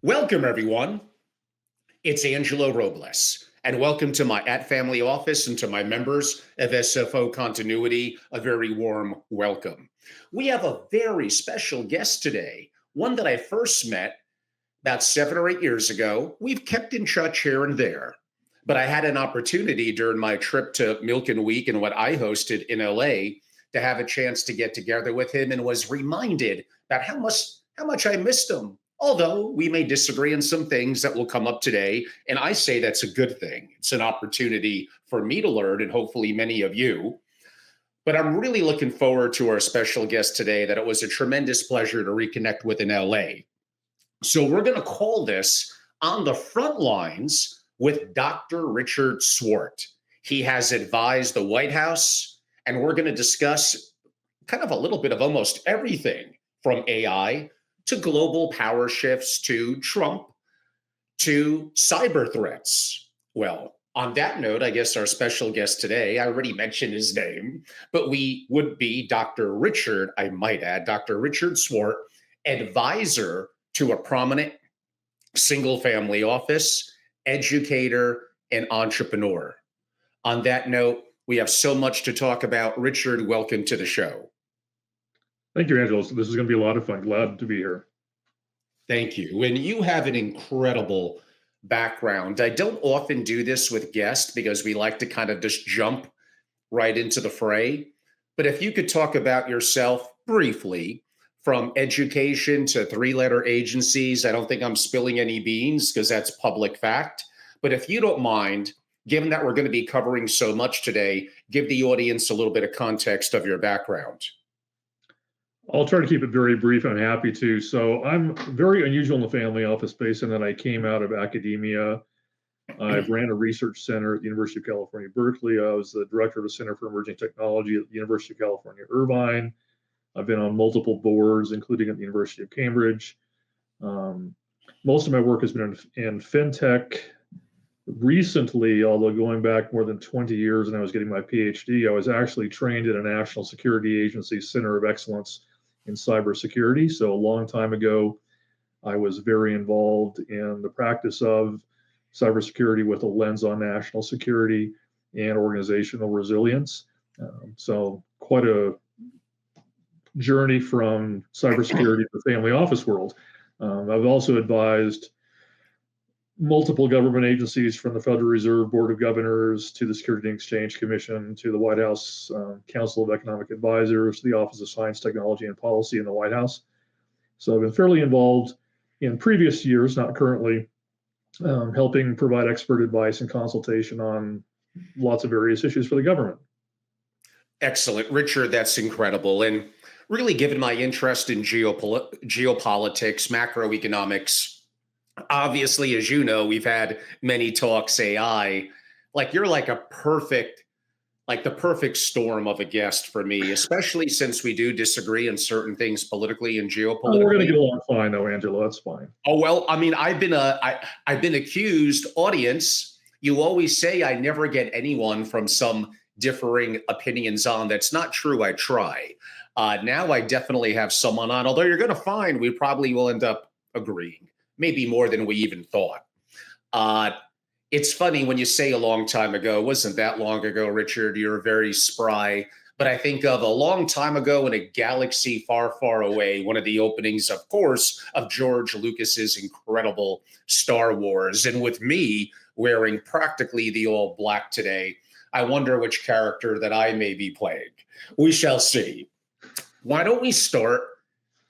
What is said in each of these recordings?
Welcome, everyone. It's Angelo Robles, and welcome to my @Family office and to my members of SFO Continuity, a very warm welcome. We have a very special guest today, one that I first met about 7 or 8 years ago. We've kept in touch here and there, but I had an opportunity during my trip to Milken Week and what I hosted in LA to have a chance to get together with him and was reminded about how much I missed him. Although we may disagree on some things that will come up today, and I say that's a good thing. It's an opportunity for me to learn and hopefully many of you. But I'm really looking forward to our special guest today that it was a tremendous pleasure to reconnect with in LA. So we're going to call this On the Front Lines with Dr. Richard Swart. He has advised the White House, and we're going to discuss kind of a little bit of almost everything from AI to global power shifts to Trump to cyber threats. Well, on that note, I guess our special guest today, I already mentioned his name, but we would be Dr. Richard, I might add, Dr. Richard Swart, advisor to a prominent single family office, educator, and entrepreneur. On that note, we have so much to talk about. Richard, welcome to the show. Thank you, Angelo. This is going to be a lot of fun. Glad to be here. Thank you. And you have an incredible background. I don't often do this with guests because we like to kind of just jump right into the fray. But if you could talk about yourself briefly, from education to three-letter agencies, I don't think I'm spilling any beans because that's public fact. But if you don't mind, given that we're going to be covering so much today, give the audience a little bit of context of your background. I'll try to keep it very brief. I'm happy to. So I'm very unusual in the family office space in that I came out of academia. I've ran a research center at the University of California, Berkeley. I was the director of the Center for Emerging Technology at the University of California, Irvine. I've been on multiple boards, including at the University of Cambridge. Most of my work has been in FinTech. Recently, although going back more than 20 years and I was getting my PhD, I was actually trained at a national security agency center of excellence in cybersecurity. So a long time ago, I was very involved in the practice of cybersecurity with a lens on national security and organizational resilience. So quite a journey from cybersecurity to the family office world. I've also advised multiple government agencies, from the Federal Reserve Board of Governors to the Security and Exchange Commission to the White House Council of Economic Advisors, the Office of Science, Technology, and Policy in the White House. So I've been fairly involved in previous years, not currently, helping provide expert advice and consultation on lots of various issues for the government. Excellent. Richard, that's incredible. And really, given my interest in geopolitics, macroeconomics, obviously, as you know, we've had many talks AI. Like, you're like the perfect storm of a guest for me, especially since we do disagree on certain things politically and geopolitically. We're going to get along fine, though, Angelo. That's fine. Oh, well, I mean, I've been accused, audience. You always say I never get anyone from some differing opinions on. That's not true. I try. Now I definitely have someone on, although you're going to find we probably will end up agreeing. Maybe more than we even thought. It's funny when you say a long time ago. It wasn't that long ago, Richard. You're very spry. But I think of a long time ago in a galaxy far, far away, one of the openings, of course, of George Lucas's incredible Star Wars. And with me wearing practically the all black today, I wonder which character that I may be playing. We shall see. Why don't we start?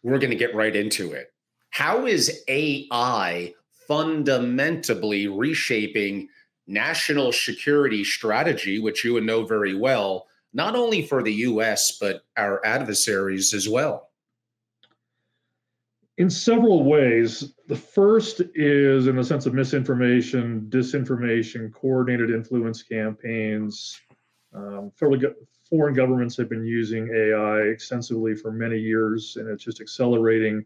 We're going to get right into it. How is AI fundamentally reshaping national security strategy, which you would know very well, not only for the US, but our adversaries as well? In several ways. The first is in the sense of misinformation, disinformation, coordinated influence campaigns. Foreign governments have been using AI extensively for many years, and it's just accelerating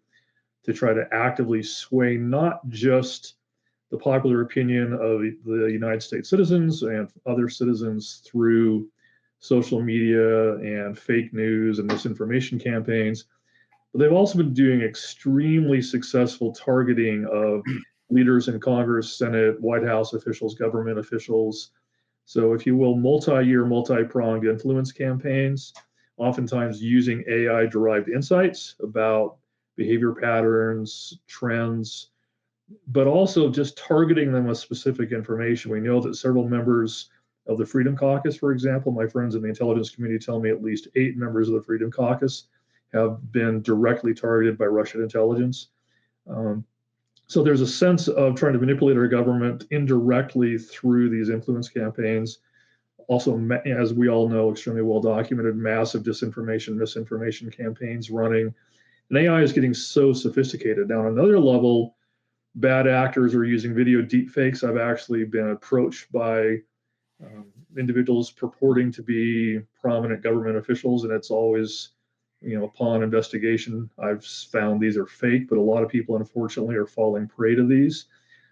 to try to actively sway not just the popular opinion of the United States citizens and other citizens through social media and fake news and misinformation campaigns. But they've also been doing extremely successful targeting of leaders in Congress, Senate, White House officials, government officials. So, if you will, multi-year, multi-pronged influence campaigns, oftentimes using AI-derived insights about behavior patterns, trends, but also just targeting them with specific information. We know that several members of the Freedom Caucus, for example, my friends in the intelligence community tell me at least 8 members of the Freedom Caucus have been directly targeted by Russian intelligence. Um, so there's a sense of trying to manipulate our government indirectly through these influence campaigns. Also, as we all know, extremely well documented, massive disinformation, misinformation campaigns running. And AI is getting so sophisticated. Now, on another level, bad actors are using video deepfakes. I've actually been approached by individuals purporting to be prominent government officials, and it's always, upon investigation, I've found these are fake, but a lot of people, unfortunately, are falling prey to these.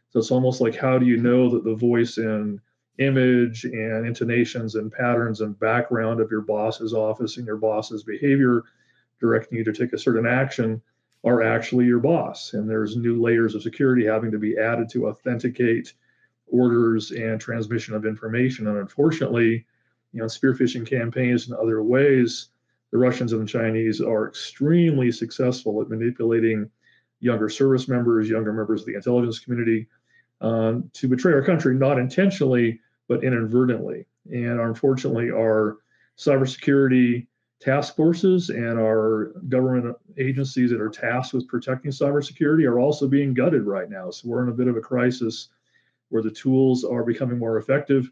So it's almost like, how do you know that the voice and image and intonations and patterns and background of your boss's office and your boss's behavior directing you to take a certain action are actually your boss? And there's new layers of security having to be added to authenticate orders and transmission of information. And unfortunately, spear phishing campaigns and other ways, the Russians and the Chinese are extremely successful at manipulating younger service members, younger members of the intelligence community, to betray our country, not intentionally, but inadvertently. And unfortunately, our cybersecurity task forces and our government agencies that are tasked with protecting cybersecurity are also being gutted right now. So we're in a bit of a crisis where the tools are becoming more effective,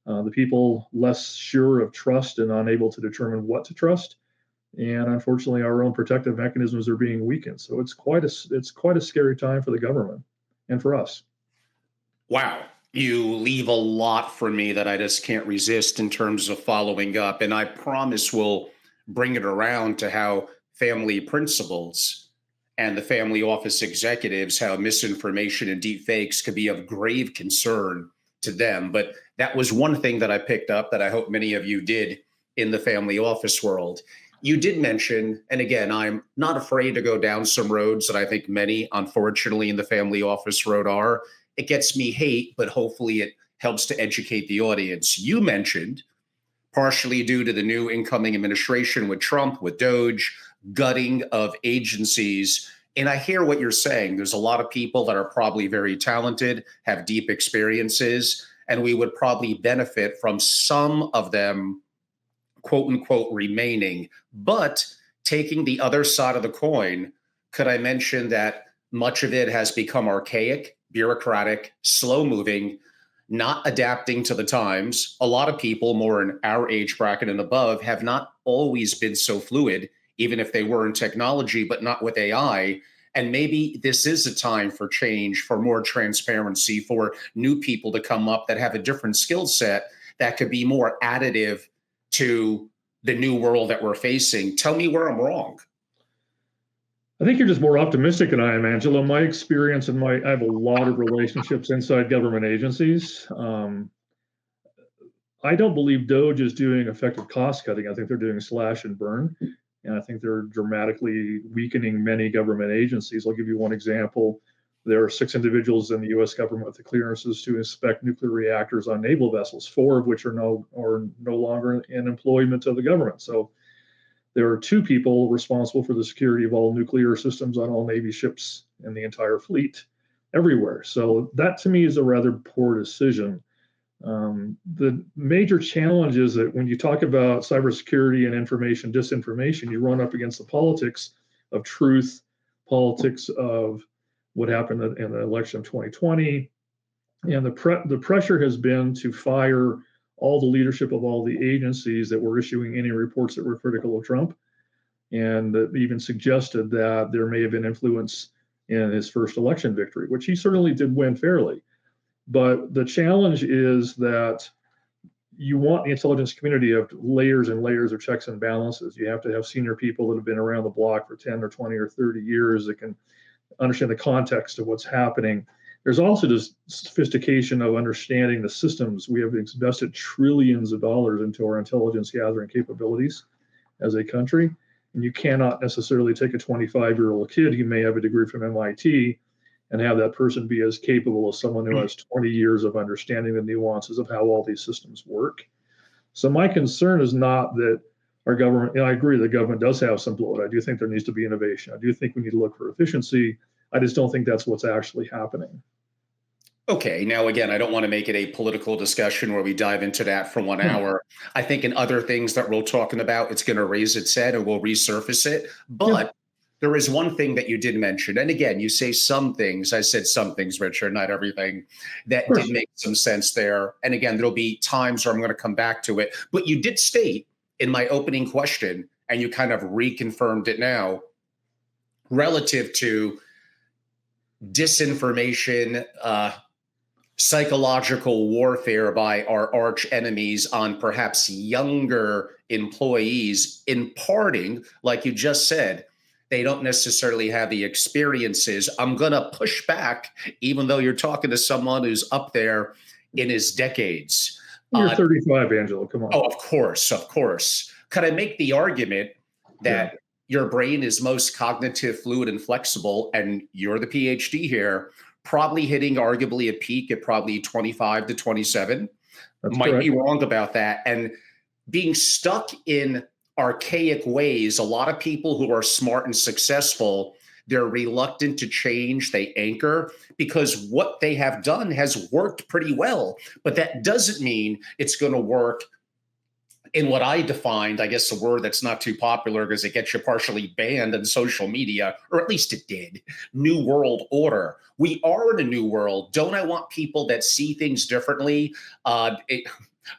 the people less sure of trust and unable to determine what to trust, and unfortunately, our own protective mechanisms are being weakened. So it's quite a scary time for the government and for us. Wow. You leave a lot for me that I just can't resist in terms of following up. And I promise we'll bring it around to how family principals and the family office executives, how misinformation and deep fakes could be of grave concern to them. But that was one thing that I picked up that I hope many of you did in the family office world. You did mention, and again, I'm not afraid to go down some roads that I think many, unfortunately, in the family office road are. It gets me hate, but hopefully it helps to educate the audience. You mentioned, partially due to the new incoming administration with Trump, with Doge, gutting of agencies. And I hear what you're saying. There's a lot of people that are probably very talented, have deep experiences, and we would probably benefit from some of them, quote unquote, remaining. But taking the other side of the coin, could I mention that much of it has become archaic, bureaucratic, slow moving, not adapting to the times? A lot of people more in our age bracket and above have not always been so fluid, even if they were in technology, but not with AI. And maybe this is a time for change, for more transparency, for new people to come up that have a different skill set that could be more additive to the new world that we're facing. Tell me where I'm wrong. I think you're just more optimistic than I am, Angela. My experience and I have a lot of relationships inside government agencies. I don't believe Doge is doing effective cost cutting. I think they're doing slash and burn. And I think they're dramatically weakening many government agencies. I'll give you one example. There are 6 individuals in the US government with the clearances to inspect nuclear reactors on naval vessels, 4 of which are no longer in employment of the government. So there are 2 people responsible for the security of all nuclear systems on all Navy ships in the entire fleet everywhere. So that to me is a rather poor decision. The major challenge is that when you talk about cybersecurity and information disinformation, you run up against the politics of truth, politics of what happened in the election of 2020. And the pressure has been to fire all the leadership of all the agencies that were issuing any reports that were critical of Trump, and that even suggested that there may have been influence in his first election victory, which he certainly did win fairly. But the challenge is that you want the intelligence community to have layers and layers of checks and balances. You have to have senior people that have been around the block for 10 or 20 or 30 years that can understand the context of what's happening. There's also this sophistication of understanding the systems. We have invested trillions of dollars into our intelligence gathering capabilities as a country. And you cannot necessarily take a 25-year-old kid who may have a degree from MIT and have that person be as capable as someone who has 20 years of understanding the nuances of how all these systems work. So my concern is not that our government, and I agree the government does have some bloat. I do think there needs to be innovation. I do think we need to look for efficiency. I just don't think that's what's actually happening. Okay, now again, I don't want to make it a political discussion where we dive into that for 1 hour. I think in other things that we're talking about, it's going to raise its head and we'll resurface it. Yeah, But there is one thing that you did mention. And again, you say some things. I said some things, Richard, not everything. of That did course. make some sense there. And again, there'll be times where I'm going to come back to it. But you did state in my opening question, and you kind of reconfirmed it now, relative to disinformation, psychological warfare by our arch enemies on perhaps younger employees, imparting, like you just said, they don't necessarily have the experiences. I'm going to push back, even though you're talking to someone who's up there in his decades. You're 35, Angelo. Come on. Oh, of course, of course. Could I make the argument Yeah. that your brain is most cognitive, fluid, and flexible, and you're the PhD here, probably hitting arguably a peak at probably 25 to 27? That's Might correct. be wrong about that. And being stuck in archaic ways, a lot of people who are smart and successful, they're reluctant to change. They anchor because what they have done has worked pretty well. But that doesn't mean it's going to work in what I defined, I guess, a word that's not too popular because it gets you partially banned on social media, or at least it did. New World Order. We are in a new world. Don't I want people that see things differently?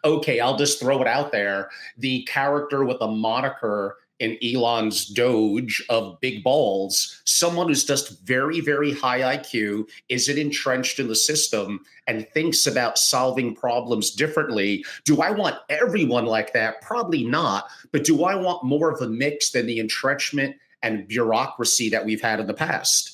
Okay, I'll just throw it out there. The character with a moniker in Elon's Doge of big balls, someone who's just very, very high IQ, isn't entrenched in the system and thinks about solving problems differently. Do I want everyone like that? Probably not. But do I want more of a mix than the entrenchment and bureaucracy that we've had in the past?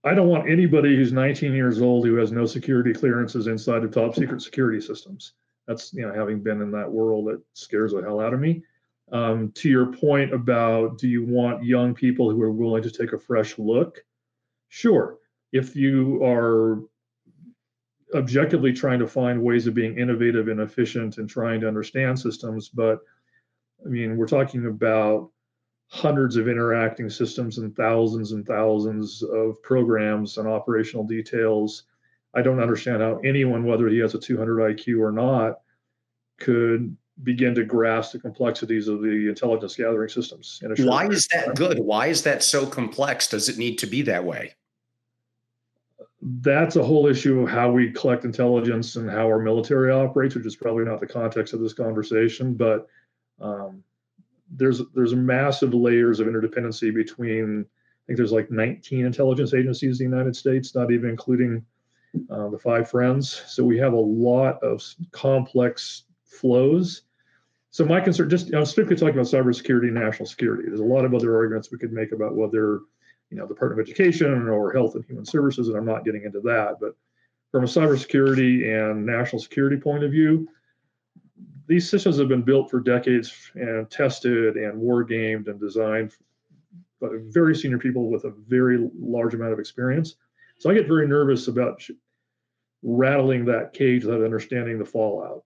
I don't want anybody who's 19 years old who has no security clearances inside of top secret security systems. That's, having been in that world, it scares the hell out of me. To your point about, do you want young people who are willing to take a fresh look? Sure. If you are objectively trying to find ways of being innovative and efficient and trying to understand systems, but I mean, we're talking about hundreds of interacting systems and thousands of programs and operational details. I don't understand how anyone, whether he has a 200 IQ or not, could begin to grasp the complexities of the intelligence gathering systems in a short Why period is of that time. good? Why is that so complex? Does it need to be that way? That's a whole issue of how we collect intelligence and how our military operates, which is probably not the context of this conversation. But um, there's massive layers of interdependency between. I think there's like 19 intelligence agencies in the United States, not even including the Five Friends. So we have a lot of complex flows. So my concern, just strictly talking about cybersecurity and national security, there's a lot of other arguments we could make about whether, Department of Education or Health and Human Services, and I'm not getting into that. But from a cybersecurity and national security point of view, these systems have been built for decades and tested and war gamed and designed by very senior people with a very large amount of experience. So I get very nervous about rattling that cage without understanding the fallout.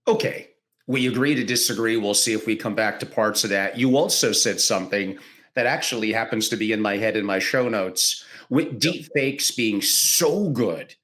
Okay. We agree to disagree. We'll see if we come back to parts of that. You also said something that actually happens to be in my head in my show notes, with deep fakes being so good.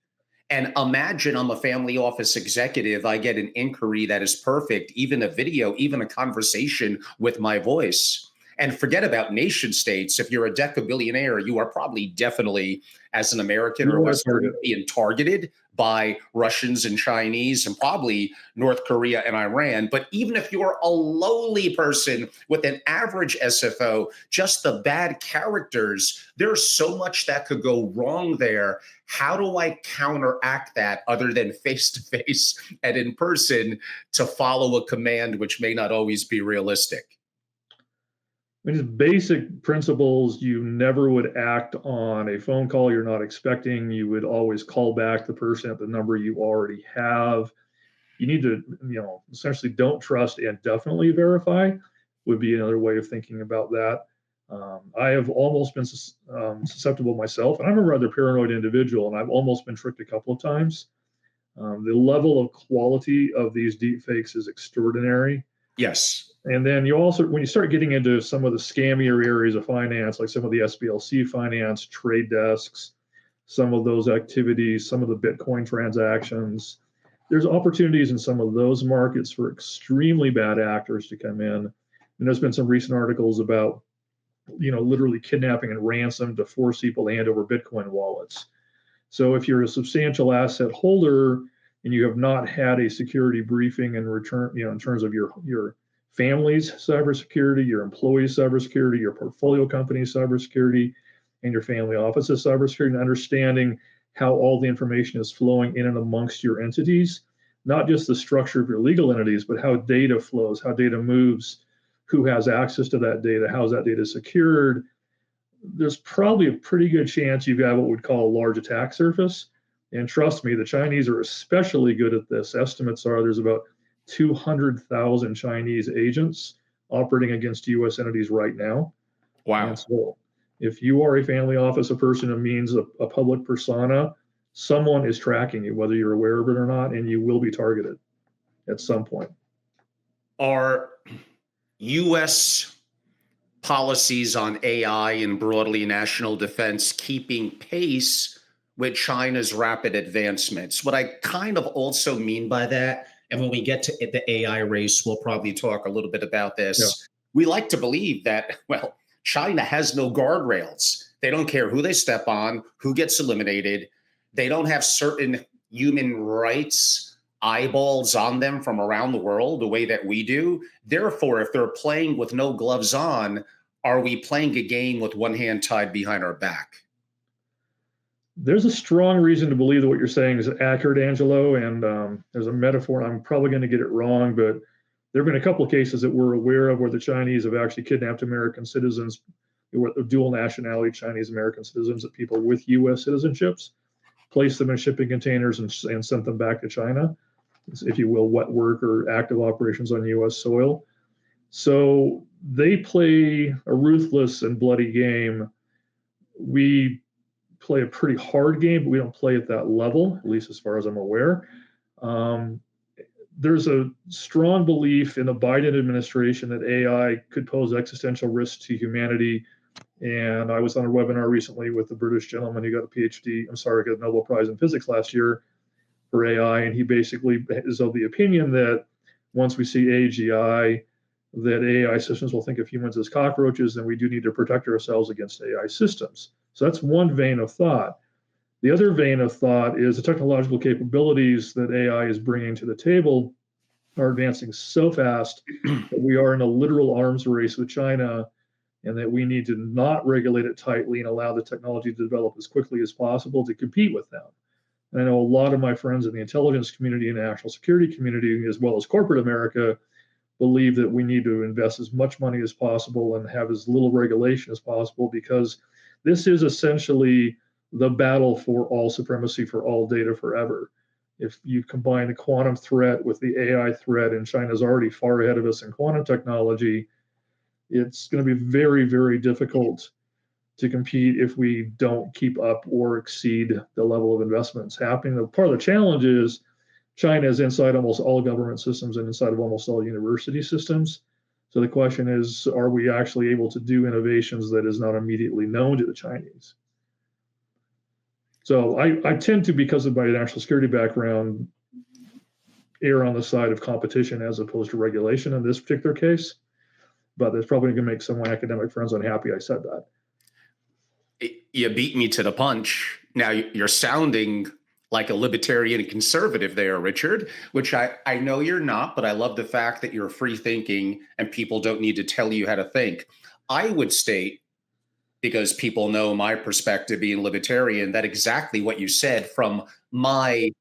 And imagine I'm a family office executive. I get an inquiry that is perfect, even a video, even a conversation with my voice. And forget about nation states. If you're a decabillionaire, you are probably definitely, as an American or You're a Western, target. being targeted by Russians and Chinese and probably North Korea and Iran. But even if you're a lowly person with an average SFO, just the bad characters, there's so much that could go wrong there. How do I counteract that other than face to face and in person to follow a command, which may not always be realistic? mean, just basic principles. You never would act on a phone call you're not expecting. You would always call back the person at the number you already have. You need to, essentially don't trust and definitely verify would be another way of thinking about that. I have almost been susceptible myself, and I'm a rather paranoid individual, and I've almost been tricked a couple of times. The level of quality of these deep fakes is extraordinary. Yes. And then you also, when you start getting into some of the scammier areas of finance, like some of the SBLC finance, trade desks, some of those activities, some of the Bitcoin transactions, there's opportunities in some of those markets for extremely bad actors to come in. And there's been some recent articles about, literally kidnapping and ransom to force people to hand over Bitcoin wallets. So if you're a substantial asset holder and you have not had a security briefing in return, in terms of your family's cybersecurity, your employees' cybersecurity, your portfolio company's cybersecurity, and your family office's cybersecurity, and understanding how all the information is flowing in and amongst your entities, not just the structure of your legal entities, but how data flows, how data moves, who has access to that data, how's that data secured. There's probably a pretty good chance you've got what we'd call a large attack surface. And trust me, the Chinese are especially good at this. Estimates are there's about 200,000 Chinese agents operating against US entities right now. Wow. And so if you are a family office, a person of means, a public persona, someone is tracking you, whether you're aware of it or not, and you will be targeted at some point. Are US policies on AI and broadly national defense keeping pace with China's rapid advancements? What I kind of also mean by that, and when we get to the AI race, we'll probably talk a little bit about this. Yeah. We like to believe that, well, China has no guardrails. They don't care who they step on, who gets eliminated. They don't have certain human rights eyeballs on them from around the world the way that we do. Therefore, if they're playing with no gloves on, are we playing a game with one hand tied behind our back? There's a strong reason to believe that what you're saying is accurate, Angelo. And there's a metaphor, and I'm probably going to get it wrong, but there have been a couple of cases that we're aware of where the Chinese have actually kidnapped American citizens, dual nationality Chinese American citizens, that people with U.S. citizenships, placed them in shipping containers and sent them back to China, if you will, wet work or active operations on U.S. soil. So they play a ruthless and bloody game. We play a pretty hard game, but we don't play at that level, at least as far as I'm aware. There's a strong belief in the Biden administration that AI could pose existential risks to humanity. And I was on a webinar recently with a British gentleman who got a PhD, got a Nobel Prize in physics last year for AI. And he basically is of the opinion that once we see AGI, that AI systems will think of humans as cockroaches, and we do need to protect ourselves against AI systems. So that's one vein of thought. The other vein of thought is the technological capabilities that AI is bringing to the table are advancing so fast that we are in a literal arms race with China, and that we need to not regulate it tightly and allow the technology to develop as quickly as possible to compete with them. And I know a lot of my friends in the intelligence community and national security community, as well as corporate America, believe that we need to invest as much money as possible and have as little regulation as possible, because this is essentially the battle for all supremacy for all data forever. If you combine the quantum threat with the AI threat, and China's already far ahead of us in quantum technology, it's going to be very, very difficult to compete if we don't keep up or exceed the level of investments happening. Part of the challenge is China is inside almost all government systems and inside of almost all university systems. So the question is, are we actually able to do innovations that is not immediately known to the Chinese? So I tend to, because of my national security background, err on the side of competition as opposed to regulation in this particular case. But that's probably going to make some of my academic friends unhappy I said that. You beat me to the punch. Now you're sounding like a libertarian and conservative there, Richard, which I know you're not, but I love the fact that you're free thinking and people don't need to tell you how to think. I would state, because people know my perspective being libertarian, that exactly what you said from my,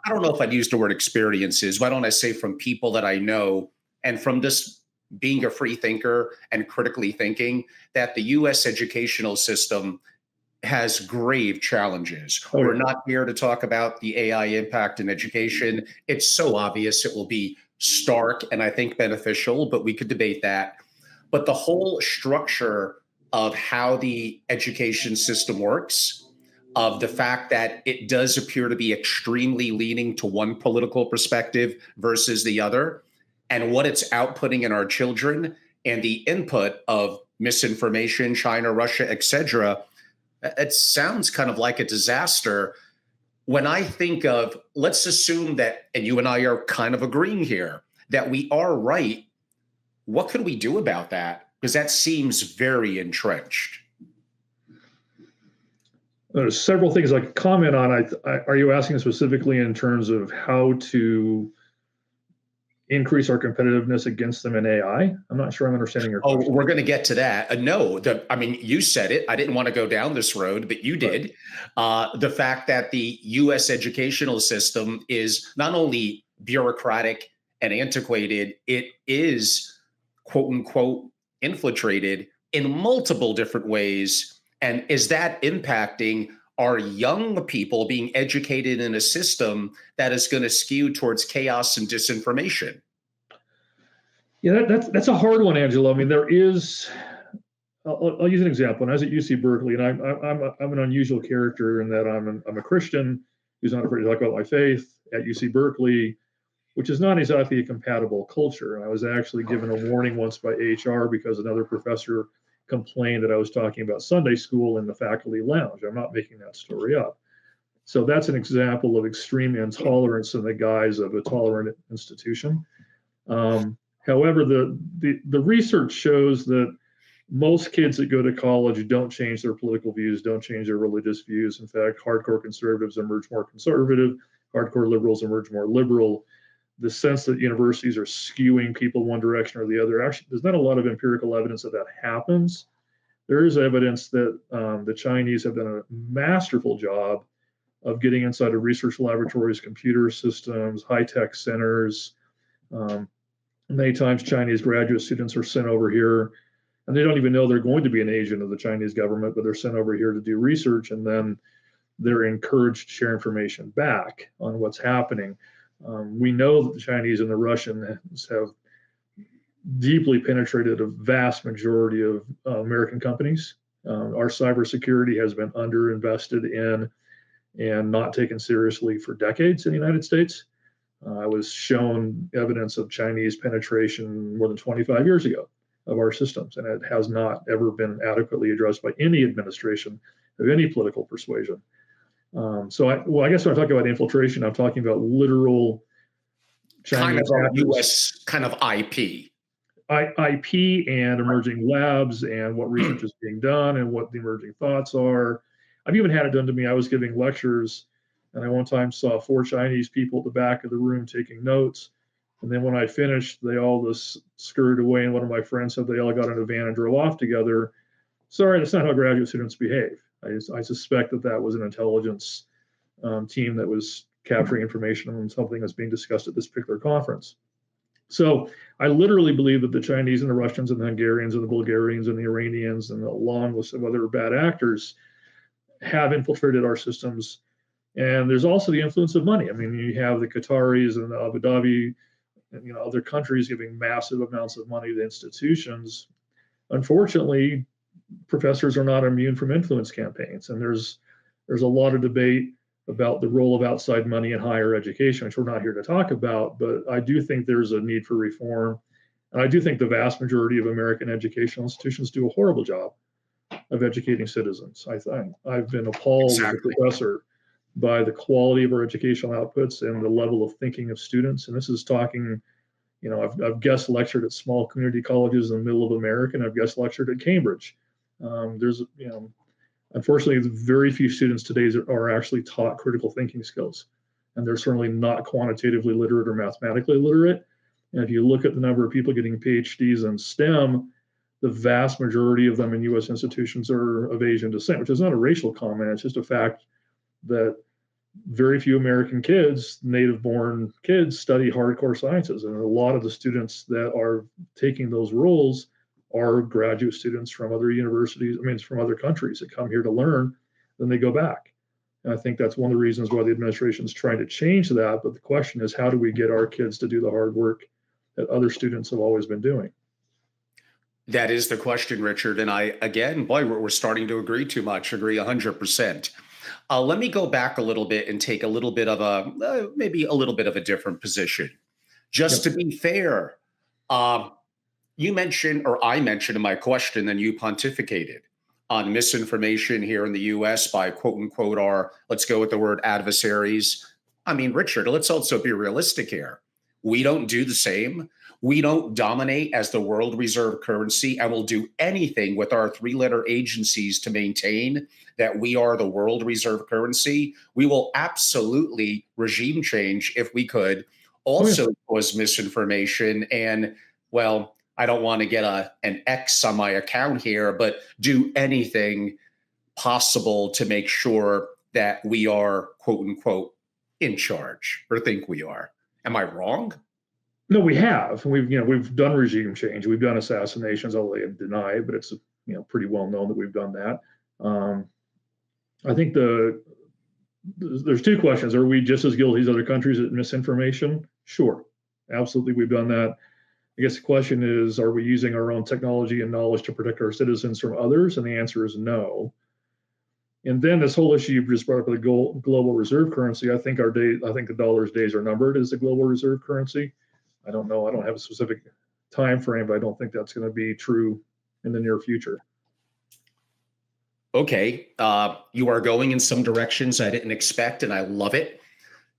I don't know if I'd use the word experiences. Why don't I say from people that I know and from this being a free thinker and critically thinking, that the US educational system has grave challenges. Oh We're yeah. not here to talk about the AI impact in education. It's so obvious it will be stark and I think beneficial, but we could debate that. But the whole structure of how the education system works, of the fact that it does appear to be extremely leaning to one political perspective versus the other, and what it's outputting in our children, and the input of misinformation, China, Russia, etc., it sounds kind of like a disaster. When I think of, let's assume that, and you and I are kind of agreeing here, that we are right, what could we do about that? Because that seems very entrenched. There's several things I could comment on. Are you asking specifically in terms of how to increase our competitiveness against them in AI? I'm not sure I'm understanding your Oh, question. we're going to get to that. No, I mean, you said it. I didn't want to go down this road, but you Right. did. The fact that the U.S. educational system is not only bureaucratic and antiquated, it is quote unquote infiltrated in multiple different ways. And is that impacting our young people being educated in a system that is going to skew towards chaos and disinformation? Yeah, that's a hard one, Angela. I mean, there is. I'll use an example. When I was at UC Berkeley, and I'm an unusual character in that I'm a Christian who's not afraid to talk about my faith at UC Berkeley, which is not exactly a compatible culture. I was actually given a warning once by HR because another professor complained that I was talking about Sunday school in the faculty lounge. I'm not making that story up. So that's an example of extreme intolerance in the guise of a tolerant institution. However, the research shows that most kids that go to college don't change their political views, don't change their religious views. In fact, hardcore conservatives emerge more conservative, hardcore liberals emerge more liberal. The sense that universities are skewing people one direction or the other, actually, there's not a lot of empirical evidence that that happens. There is evidence that the Chinese have done a masterful job of getting inside of research laboratories, computer systems, high-tech centers. Um, Many times Chinese graduate students are sent over here and they don't even know they're going to be an agent of the Chinese government, but they're sent over here to do research, and then they're encouraged to share information back on what's happening. We know that the Chinese and the Russians have deeply penetrated a vast majority of American companies. Our cybersecurity has been underinvested in and not taken seriously for decades in the United States. I was shown evidence of Chinese penetration more than 25 years ago of our systems, and it has not ever been adequately addressed by any administration of any political persuasion. I guess when I talk about infiltration, I'm talking about literal Kind of Chinese a hackers, US kind of IP. IP and emerging labs and what research is being done and what the emerging thoughts are. I've even had it done to me. I was giving lectures, and I one time saw 4 Chinese people at the back of the room taking notes. And then when I finished, they all just scurried away. And one of my friends said they all got in a van and drove off together. Sorry, that's not how graduate students behave. I suspect that that was an intelligence team that was capturing information on something that's being discussed at this particular conference. So I literally believe that the Chinese and the Russians and the Hungarians and the Bulgarians and the Iranians and a long list of other bad actors have infiltrated our systems. And there's also the influence of money. I mean, you have the Qataris and the Abu Dhabi and other countries giving massive amounts of money to institutions. Unfortunately, professors are not immune from influence campaigns, and there's a lot of debate about the role of outside money in higher education, which we're not here to talk about. But I do think there's a need for reform, and I do think the vast majority of American educational institutions do a horrible job of educating citizens. I've been appalled as a Exactly. professor by the quality of our educational outputs and the level of thinking of students. And this is talking, I've guest lectured at small community colleges in the middle of America, and I've guest lectured at Cambridge. Unfortunately, very few students today are actually taught critical thinking skills, and they're certainly not quantitatively literate or mathematically literate. And if you look at the number of people getting PhDs in STEM, the vast majority of them in U.S. institutions are of Asian descent, which is not a racial comment. It's just a fact that very few American kids, native-born kids, study hardcore sciences, and a lot of the students that are taking those roles are graduate students from other universities. I mean, from other countries that come here to learn, then they go back. And I think that's one of the reasons why the administration is trying to change that. But the question is, how do we get our kids to do the hard work that other students have always been doing? That is the question, Richard. And I, again, boy, we're starting to agree too much, agree 100%. Let me go back a little bit and take a little bit of maybe a little bit of a different position. Just Yep. to be fair, uh, you mentioned, or I mentioned in my question, and you pontificated on misinformation here in the US by quote unquote our, let's go with the word adversaries. I mean, Richard, let's also be realistic here. We don't do the same. We don't dominate as the world reserve currency, and we'll do anything with our three-letter agencies to maintain that we are the world reserve currency. We will absolutely regime change if we could. Oh, yeah. Also cause misinformation and, well, I don't want to get an X on my account here, but do anything possible to make sure that we are, quote unquote, in charge or think we are. Am I wrong? No, we have. We've done regime change. We've done assassinations, although they deny it, but it's pretty well known that we've done that. I think there's two questions. Are we just as guilty as other countries at misinformation? Sure, absolutely, we've done that. I guess the question is, are we using our own technology and knowledge to protect our citizens from others? And the answer is no. And then this whole issue you've just brought up with the global reserve currency, I think the dollar's days are numbered as the global reserve currency. I don't know. I don't have a specific time frame, but I don't think that's going to be true in the near future. Okay, you are going in some directions I didn't expect, and I love it.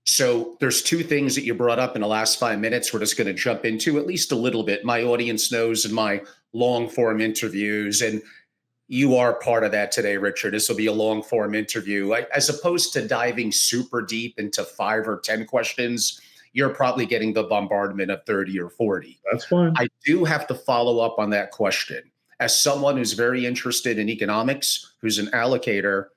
So there's two things that you brought up in the last 5 minutes we're just going to jump into at least a little bit. My audience knows in my long form interviews, and you are part of that today, Richard. This will be a long form interview. As opposed to diving super deep into 5 or 10 questions, you're probably getting the bombardment of 30 or 40. That's fine. I do have to follow up on that question. As someone who's very interested in economics, who's an allocator,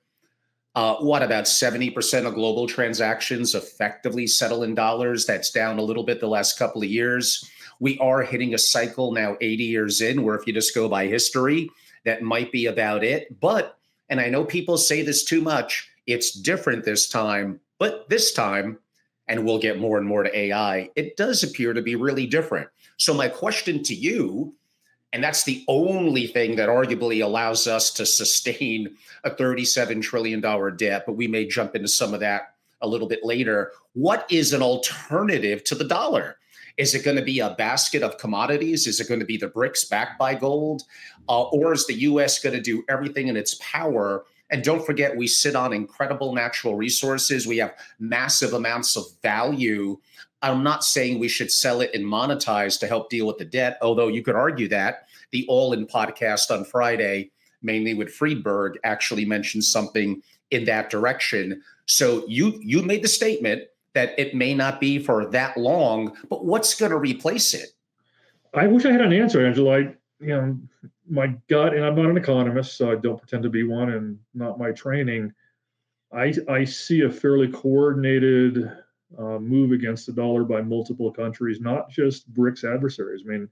what about 70% of global transactions effectively settle in dollars? That's down a little bit the last couple of years. We are hitting a cycle now 80 years in, where if you just go by history, that might be about it. But, and I know people say this too much, it's different this time, but this time, and we'll get more and more to AI, it does appear to be really different. So my question to you, and that's the only thing that arguably allows us to sustain a $37 trillion debt, but we may jump into some of that a little bit later. What is an alternative to the dollar? Is it going to be a basket of commodities? Is it going to be the BRICS backed by gold? Or is the US going to do everything in its power? And don't forget, we sit on incredible natural resources. We have massive amounts of value. I'm not saying we should sell it and monetize to help deal with the debt, although you could argue that. The All In podcast on Friday, mainly with Friedberg, actually mentioned something in that direction. So you made the statement that it may not be for that long, but what's going to replace it? I wish I had an answer, Angela. My gut, and I'm not an economist, so I don't pretend to be one, and not my training. I see a fairly coordinated move against the dollar by multiple countries, not just BRICS adversaries. I mean,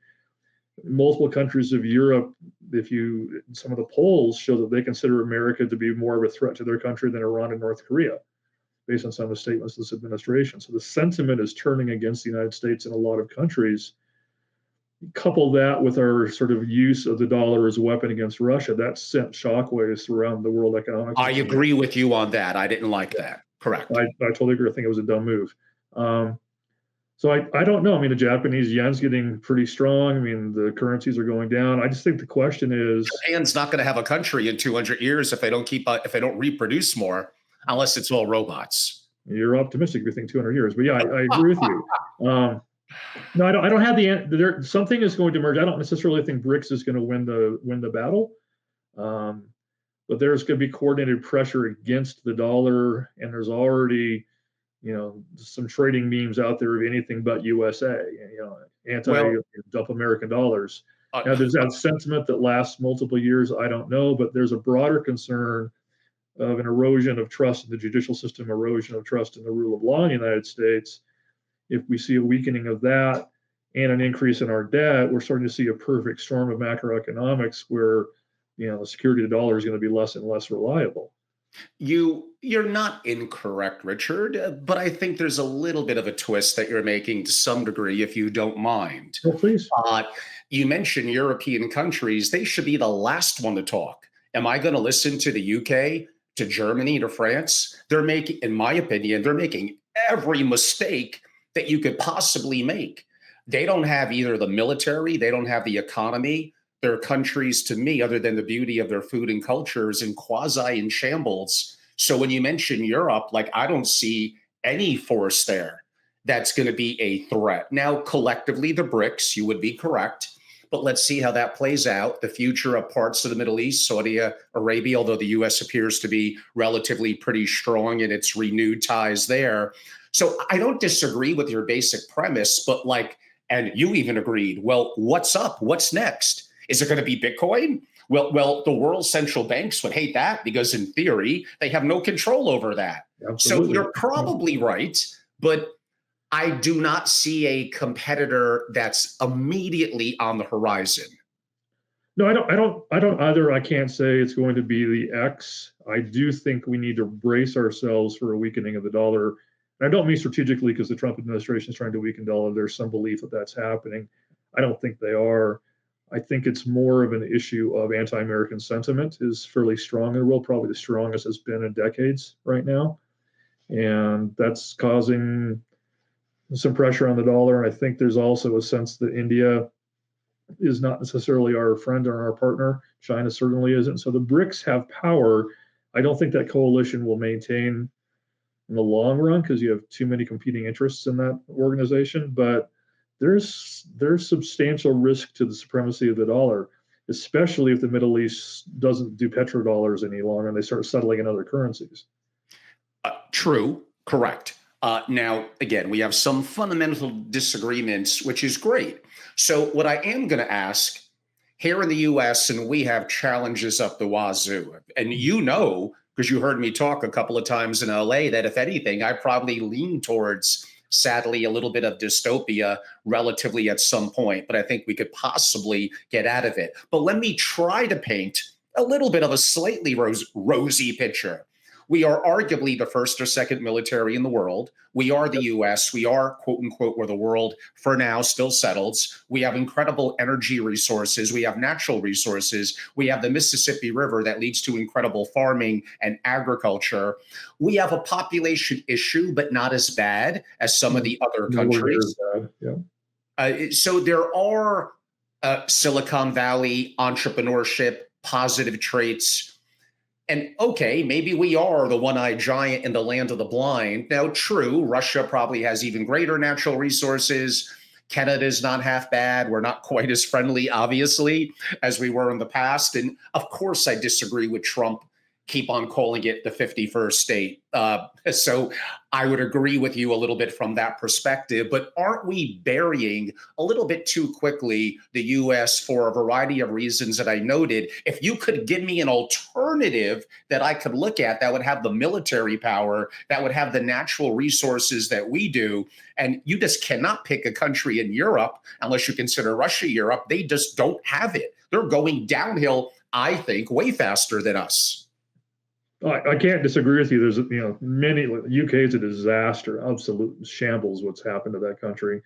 multiple countries of Europe, some of the polls show that they consider America to be more of a threat to their country than Iran and North Korea, based on some of the statements of this administration. So the sentiment is turning against the United States in a lot of countries. Couple that with our sort of use of the dollar as a weapon against Russia, that sent shockwaves around the world economic system. I agree with you on that. I didn't like that. Correct. I totally agree. I think it was a dumb move. So I don't know. I mean, the Japanese yen's getting pretty strong. I mean, the currencies are going down. I just think the question is, Japan's not going to have a country in 200 years if they don't reproduce more, unless it's all robots. You're optimistic if you think 200 years, but yeah, I agree with you. No, I don't have the answer. Something is going to emerge. I don't necessarily think BRICS is going to win the battle, but there's going to be coordinated pressure against the dollar, and there's already some trading memes out there of anything but USA, dump American dollars. Now, there's that sentiment that lasts multiple years. I don't know, but there's a broader concern of an erosion of trust in the judicial system, erosion of trust in the rule of law in the United States, if we see a weakening of that and an increase in our debt, we're starting to see a perfect storm of macroeconomics where, the security of the dollar is going to be less and less reliable. You're not incorrect, Richard, but I think there's a little bit of a twist that you're making to some degree, if you don't mind. Well, please. Uh, you mentioned European countries; they should be the last one to talk. Am I going to listen to the UK, to Germany, to France? They're making, in my opinion, they're making every mistake that you could possibly make. They don't have either the military, they don't have the economy. Their countries, to me, other than the beauty of their food and cultures, in quasi in shambles. So when you mention Europe, like I don't see any force there that's going to be a threat. Now, collectively, the BRICS, you would be correct, but let's see how that plays out. The future of parts of the Middle East, Saudi Arabia, although the U.S. appears to be relatively pretty strong in its renewed ties there. So I don't disagree with your basic premise, but and you even agreed, well, what's up? What's next? Is it going to be Bitcoin? Well, the world's central banks would hate that because, in theory, they have no control over that. Absolutely. So you're probably right, but I do not see a competitor that's immediately on the horizon. No, I don't either. I can't say it's going to be the X. I do think we need to brace ourselves for a weakening of the dollar. And I don't mean strategically because the Trump administration is trying to weaken the dollar. There's some belief that that's happening. I don't think they are. I think it's more of an issue of anti-American sentiment is fairly strong in the world, probably the strongest it's been in decades right now. And that's causing some pressure on the dollar. And I think there's also a sense that India is not necessarily our friend or our partner. China certainly isn't. So the BRICS have power. I don't think that coalition will maintain in the long run because you have too many competing interests in that organization. But there's substantial risk to the supremacy of the dollar, especially if the Middle East doesn't do petrodollars any longer and they start settling in other currencies. True, correct. Now, again, we have some fundamental disagreements, which is great. So, what I am going to ask here in the US, and we have challenges up the wazoo, and because you heard me talk a couple of times in LA, that if anything, I probably lean towards, sadly, a little bit of dystopia relatively at some point, but I think we could possibly get out of it. But let me try to paint a little bit of a slightly rosy picture. We are arguably the first or second military in the world. We are the US. We are, quote unquote, where the world for now still settles. We have incredible energy resources. We have natural resources. We have the Mississippi River that leads to incredible farming and agriculture. We have a population issue, but not as bad as some of the other countries. So there are Silicon Valley entrepreneurship, positive traits. And okay, maybe we are the one-eyed giant in the land of the blind. Now, true, Russia probably has even greater natural resources. Canada's not half bad. We're not quite as friendly, obviously, as we were in the past. And of course, I disagree with Trump. Keep on calling it the 51st state. So I would agree with you a little bit from that perspective. But aren't we burying a little bit too quickly the U.S. for a variety of reasons that I noted? If you could give me an alternative that I could look at that would have the military power, that would have the natural resources that we do, and you just cannot pick a country in Europe, unless you consider Russia Europe, they just don't have it. They're going downhill, I think, way faster than us. I can't disagree with you. There's, many, UK is a disaster, absolute shambles what's happened to that country.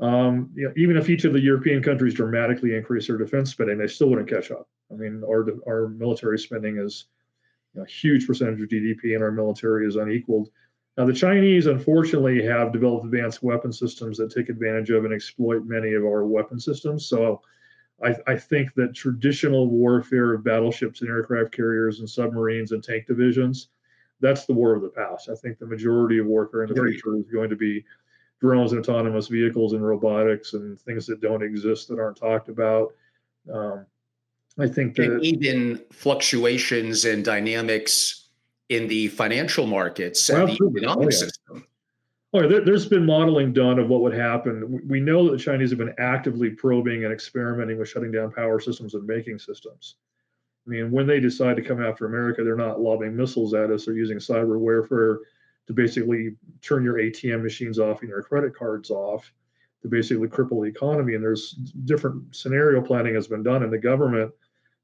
Even if each of the European countries dramatically increase their defense spending, they still wouldn't catch up. I mean, our military spending is a huge percentage of GDP, and our military is unequaled. Now, the Chinese, unfortunately, have developed advanced weapon systems that take advantage of and exploit many of our weapon systems. So I think that traditional warfare of battleships and aircraft carriers and submarines and tank divisions, that's the war of the past. I think the majority of warfare in the future is going to be drones and autonomous vehicles and robotics and things that don't exist that aren't talked about. I think that even fluctuations and dynamics in the financial markets and the economic system. There's been modeling done of what would happen. We know that the Chinese have been actively probing and experimenting with shutting down power systems and banking systems. I mean, when they decide to come after America, they're not lobbing missiles at us. They're using cyber warfare to basically turn your ATM machines off and your credit cards off, to basically cripple the economy. And there's different scenario planning has been done in the government.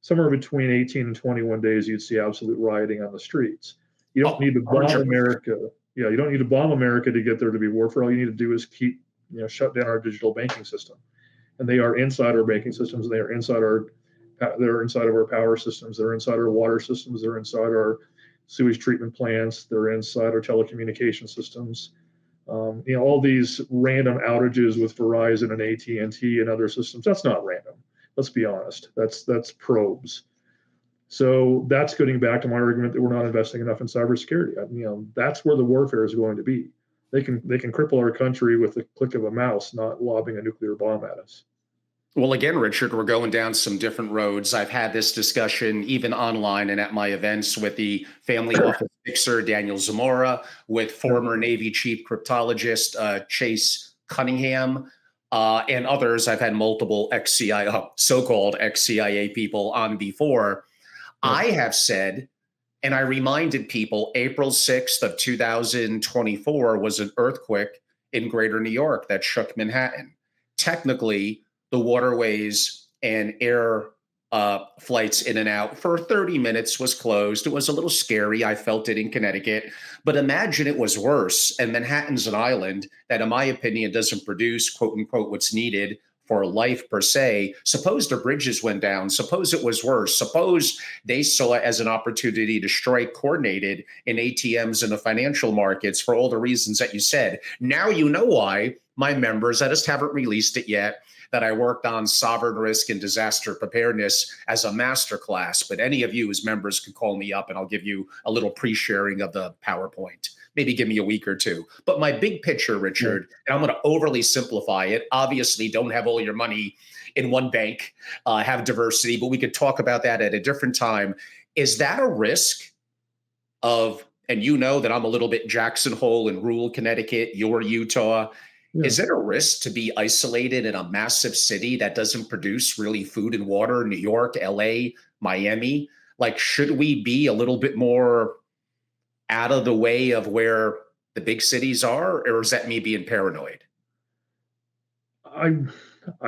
Somewhere between 18 and 21 days, you'd see absolute rioting on the streets. You don't Oh, need to bomb 100%. America. Yeah, you don't need to bomb America to get there to be warfare. All you need to do is keep, shut down our digital banking system. And they are inside our banking systems. And they're inside of our power systems. They're inside our water systems. They're inside our sewage treatment plants. They're inside our telecommunication systems. All these random outages with Verizon and AT&T and other systems, that's not random. Let's be honest. That's probes. So that's getting back to my argument that we're not investing enough in cybersecurity. That's where the warfare is going to be. They can cripple our country with the click of a mouse, not lobbing a nuclear bomb at us. Well, again, Richard, we're going down some different roads. I've had this discussion even online and at my events with the family office fixer, Daniel Zamora, with former Navy chief cryptologist, Chase Cunningham, and others. I've had multiple so-called ex-CIA people on before. I have said, and I reminded people, April 6th of 2024 was an earthquake in greater New York that shook Manhattan. Technically, the waterways and air flights in and out for 30 minutes was closed. It was a little scary. I felt it in Connecticut. But imagine it was worse. And Manhattan's an island that, in my opinion, doesn't produce, quote unquote, what's needed for life per se. Suppose the bridges went down. Suppose it was worse. Suppose they saw it as an opportunity to strike coordinated in ATMs and the financial markets for all the reasons that you said. Now you know why my members, I just haven't released it yet, that I worked on sovereign risk and disaster preparedness as a masterclass. But any of you as members can call me up and I'll give you a little pre-sharing of the PowerPoint. Maybe give me a week or two. But my big picture, Richard, and I'm going to overly simplify it. Obviously, don't have all your money in one bank, have diversity, but we could talk about that at a different time. Is that a risk of, and you know that I'm a little bit Jackson Hole in rural Connecticut, you're Utah. Yeah. Is it a risk to be isolated in a massive city that doesn't produce really food and water? New York, LA, Miami? Like, should we be a little bit more out of the way of where the big cities are? Or is that me being paranoid? I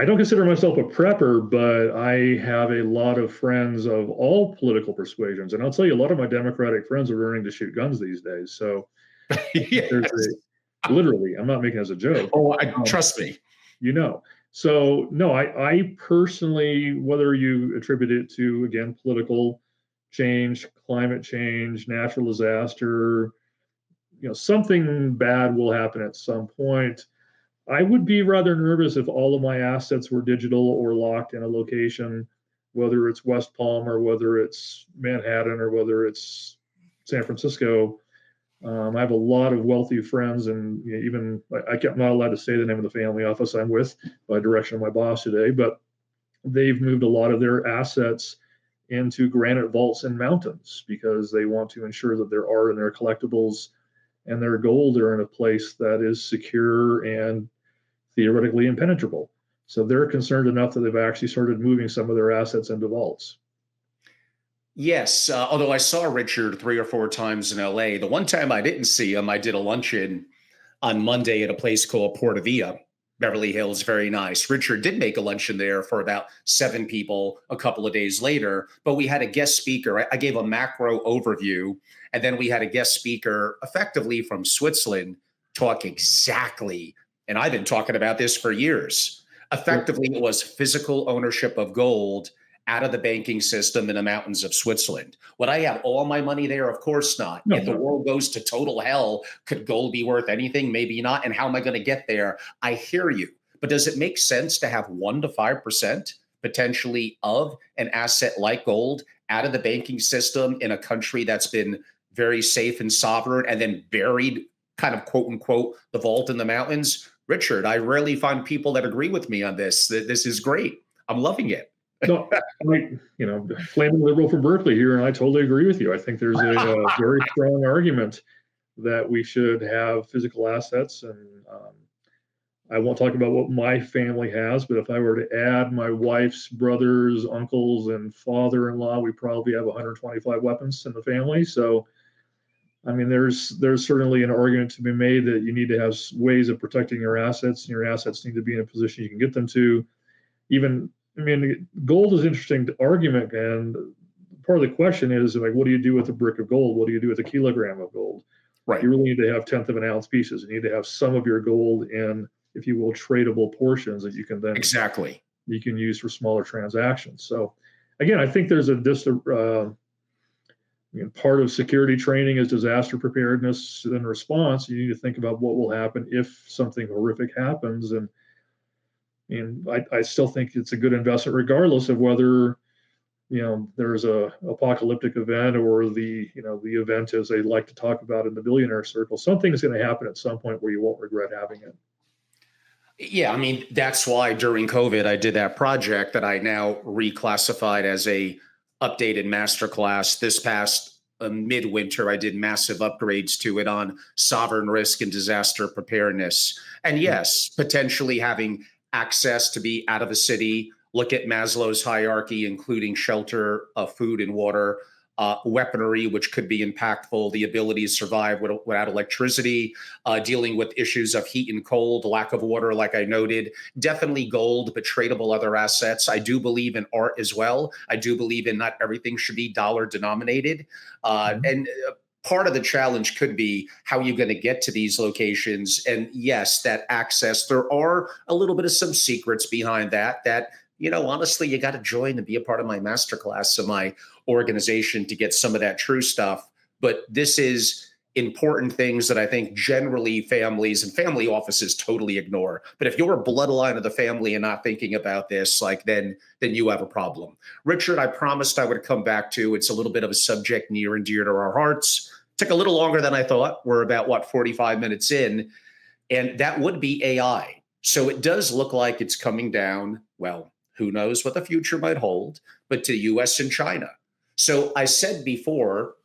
don't consider myself a prepper, but I have a lot of friends of all political persuasions. And I'll tell you, a lot of my Democratic friends are learning to shoot guns these days. So yes. Literally, I'm not making it as a joke. Oh, trust me. So no, I personally, whether you attribute it to, again, political change, climate change, natural disaster, something bad will happen at some point. I would be rather nervous if all of my assets were digital or locked in a location, whether it's West Palm or whether it's Manhattan or whether it's San Francisco. I have a lot of wealthy friends, and even I'm not allowed to say the name of the family office I'm with by direction of my boss today, but they've moved a lot of their assets into granite vaults in mountains because they want to ensure that their art and their collectibles and their gold are in a place that is secure and theoretically impenetrable. So they're concerned enough that they've actually started moving some of their assets into vaults. Yes, although I saw Richard 3 or 4 times in LA. The one time I didn't see him, I did a luncheon on Monday at a place called Porta Villa, Beverly Hills, very nice. Richard did make a luncheon there for about 7 people a couple of days later, but we had a guest speaker. I gave a macro overview, and then we had a guest speaker effectively from Switzerland talk exactly, and I've been talking about this for years. Effectively, it was physical ownership of gold out of the banking system in the mountains of Switzerland. Would I have all my money there? Of course not. If the world goes to total hell, could gold be worth anything? Maybe not. And how am I going to get there? I hear you. But does it make sense to have 1 to 5% potentially of an asset like gold out of the banking system in a country that's been very safe and sovereign and then buried, kind of quote unquote, the vault in the mountains? Richard, I rarely find people that agree with me on this. This is great. I'm loving it. No, flaming liberal from Berkeley here, and I totally agree with you. I think there's a very strong argument that we should have physical assets, and I won't talk about what my family has, but if I were to add my wife's brothers, uncles, and father-in-law, we probably have 125 weapons in the family. So, I mean, there's certainly an argument to be made that you need to have ways of protecting your assets, and your assets need to be in a position you can get them to. Even, I mean, gold is an interesting argument, and part of the question is like, what do you do with a brick of gold? What do you do with a kilogram of gold? Right. You really need to have tenth of an ounce pieces. You need to have some of your gold in, if you will, tradable portions that you can then Exactly. you can use for smaller transactions. So, again, I think there's part of security training is disaster preparedness and response. You need to think about what will happen if something horrific happens, and I still think it's a good investment, regardless of whether there's a apocalyptic event or the event, as they like to talk about in the billionaire circle. Something's going to happen at some point where you won't regret having it. Yeah, I mean, that's why during COVID I did that project that I now reclassified as a updated masterclass. This past midwinter, I did massive upgrades to it on sovereign risk and disaster preparedness. And yes, potentially having access to be out of the city, look at Maslow's hierarchy, including shelter, food, and water. Weaponry, which could be impactful, the ability to survive without electricity, dealing with issues of heat and cold, lack of water, like I noted, definitely gold, but tradable other assets. I do believe in art as well. I do believe in not everything should be dollar denominated. And part of the challenge could be how you're going to get to these locations. And yes, that access, there are a little bit of some secrets behind that, honestly, you got to join and be a part of my masterclass. So my organization to get some of that true stuff. But this is important things that I think generally families and family offices totally ignore. But if you're a bloodline of the family and not thinking about this, like then you have a problem. Richard, I promised I would come back to. It's a little bit of a subject near and dear to our hearts. Took a little longer than I thought. We're about 45 minutes in, and that would be AI. So it does look like it's coming down. Well, who knows what the future might hold, but to US and China. So I said before,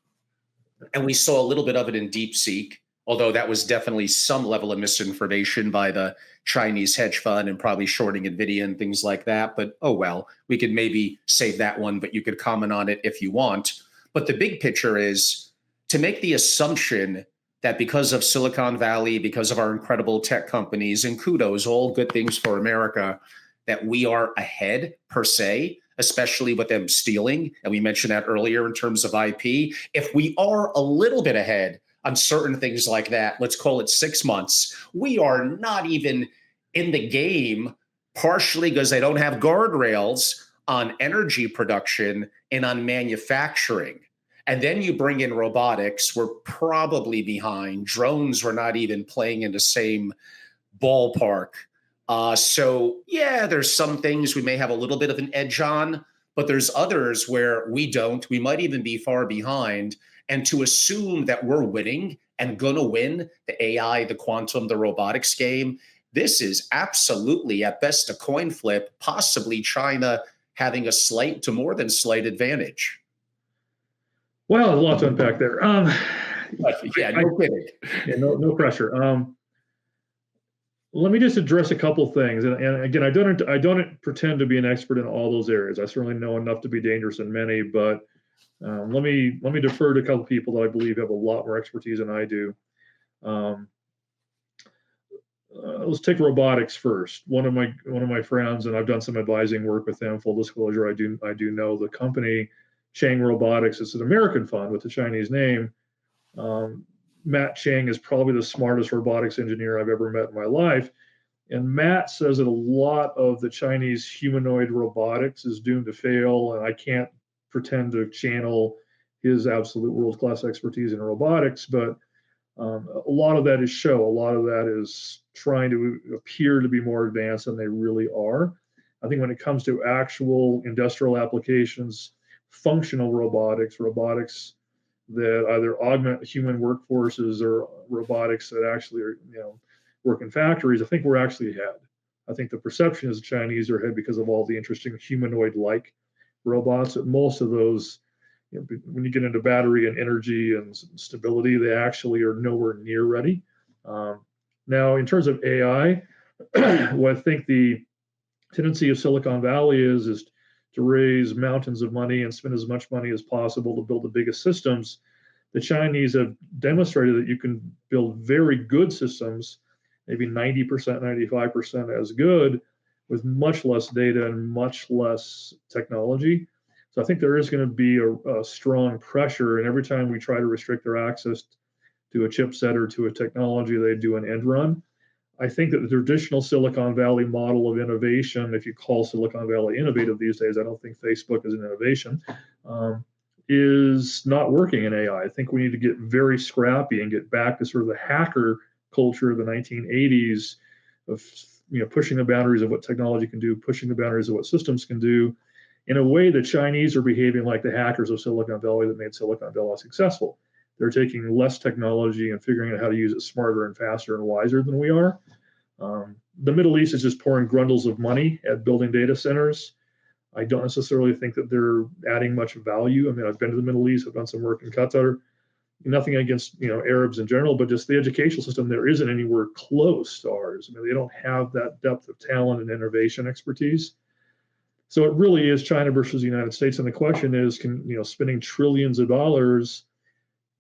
and we saw a little bit of it in DeepSeek, although that was definitely some level of misinformation by the Chinese hedge fund and probably shorting NVIDIA and things like that. But oh well, we could maybe save that one, but you could comment on it if you want. But the big picture is to make the assumption that because of Silicon Valley, because of our incredible tech companies, and kudos, all good things for America, that we are ahead per se, especially with them stealing. And we mentioned that earlier in terms of IP. If we are a little bit ahead on certain things like that, let's call it 6 months, we are not even in the game, partially because they don't have guardrails on energy production and on manufacturing. And then you bring in robotics, we're probably behind. Drones were not even playing in the same ballpark. So yeah, there's some things we may have a little bit of an edge on, but there's others where we don't. We might even be far behind. And to assume that we're winning and gonna win the AI, the quantum, the robotics game, this is absolutely at best a coin flip, possibly China having a slight to more than slight advantage. Well, a lot to unpack there. Yeah, no kidding. Yeah, no pressure. Let me just address a couple things, and again, I don't pretend to be an expert in all those areas. I certainly know enough to be dangerous in many, but let me defer to a couple people that I believe have a lot more expertise than I do. Let's take robotics first. One of my friends, and I've done some advising work with them. Full disclosure, I do know the company, Chang Robotics. It's an American fund with a Chinese name. Matt Chang is probably the smartest robotics engineer I've ever met in my life. And Matt says that a lot of the Chinese humanoid robotics is doomed to fail. And I can't pretend to channel his absolute world-class expertise in robotics, but a lot of that is show. A lot of that is trying to appear to be more advanced than they really are. I think when it comes to actual industrial applications, functional robotics that either augment human workforces or robotics that actually are, work in factories, I think we're actually ahead. I think the perception is the Chinese are ahead because of all the interesting humanoid-like robots. That most of those, when you get into battery and energy and stability, they actually are nowhere near ready. Now, in terms of AI, What I think the tendency of Silicon Valley is to raise mountains of money and spend as much money as possible to build the biggest systems. The Chinese have demonstrated that you can build very good systems, maybe 90%, 95% as good, with much less data and much less technology. So I think there is going to be a strong pressure, and every time we try to restrict their access to a chipset or to a technology, they do an end run. I think that the traditional Silicon Valley model of innovation, if you call Silicon Valley innovative these days, I don't think Facebook is an innovation, is not working in AI. I think we need to get very scrappy and get back to sort of the hacker culture of the 1980s of pushing the boundaries of what technology can do, pushing the boundaries of what systems can do. In a way, the Chinese are behaving like the hackers of Silicon Valley that made Silicon Valley successful. They're taking less technology and figuring out how to use it smarter and faster and wiser than we are. The Middle East is just pouring grundles of money at building data centers. I don't necessarily think that they're adding much value. I mean, I've been to the Middle East, I've done some work in Qatar. Nothing against Arabs in general, but just the educational system there isn't anywhere close to ours. I mean, they don't have that depth of talent and innovation expertise. So it really is China versus the United States, and the question is, can spending trillions of dollars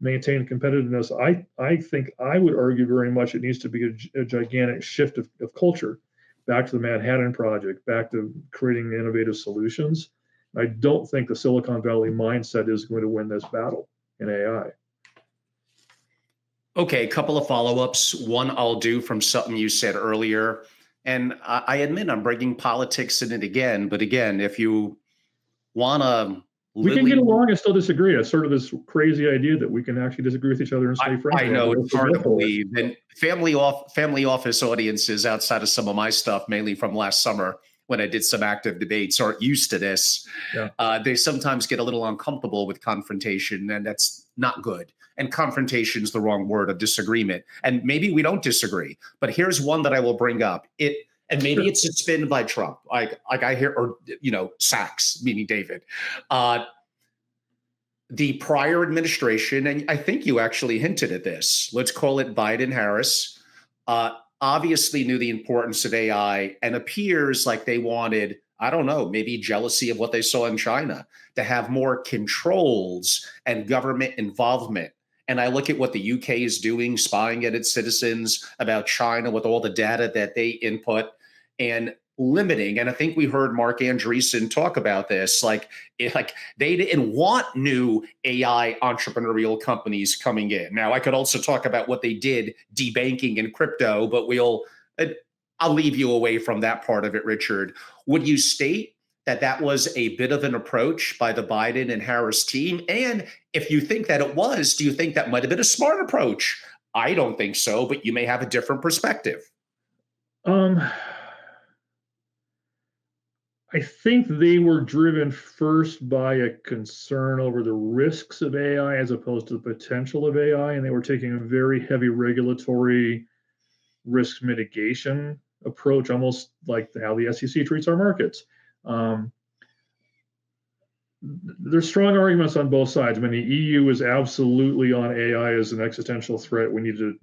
maintain competitiveness? I think I would argue very much it needs to be a gigantic shift of culture, back to the Manhattan Project, back to creating innovative solutions. I don't think the Silicon Valley mindset is going to win this battle in AI. Okay, a couple of follow-ups. One I'll do from something you said earlier. And I admit I'm bringing politics in it again. But again, if you want to we can get along and still disagree. It's sort of this crazy idea that we can actually disagree with each other and stay friends. I know it's hard to believe. And family office audiences outside of some of my stuff, mainly from last summer when I did some active debates, aren't used to this. Yeah. They sometimes get a little uncomfortable with confrontation, and that's not good. And confrontation is the wrong word of disagreement. And maybe we don't disagree. But here's one that I will bring up. And maybe it's a spin by Trump, like I hear, or Sachs, meaning David. The prior administration, and I think you actually hinted at this, let's call it Biden-Harris, obviously knew the importance of AI and appears like they wanted, I don't know, maybe jealousy of what they saw in China, to have more controls and government involvement. And I look at what the UK is doing, spying at its citizens about China with all the data that they input and limiting. And I think we heard Mark Andreessen talk about this, like they didn't want new AI entrepreneurial companies coming in. Now, I could also talk about what they did debanking and crypto, but I'll leave you away from that part of it, Richard. Would you state that was a bit of an approach by the Biden and Harris team? And if you think that it was, do you think that might have been a smart approach? I don't think so, but you may have a different perspective. I think they were driven first by a concern over the risks of AI as opposed to the potential of AI, and they were taking a very heavy regulatory risk mitigation approach, almost like how the SEC treats our markets. There's strong arguments on both sides. I mean, the EU is absolutely on AI as an existential threat. We need to,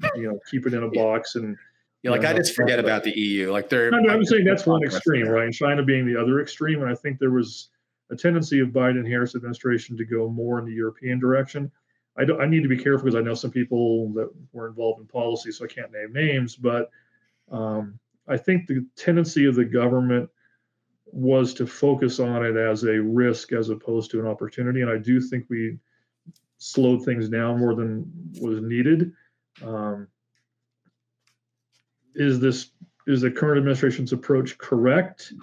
keep it in a box and. I just forget about the EU. I'm saying that's one extreme, right? And China being the other extreme. And I think there was a tendency of Biden-Harris administration to go more in the European direction. I need to be careful because I know some people that were involved in policy, so I can't name names. But I think the tendency of the government was to focus on it as a risk as opposed to an opportunity. And I do think we slowed things down more than was needed. Is the current administration's approach correct?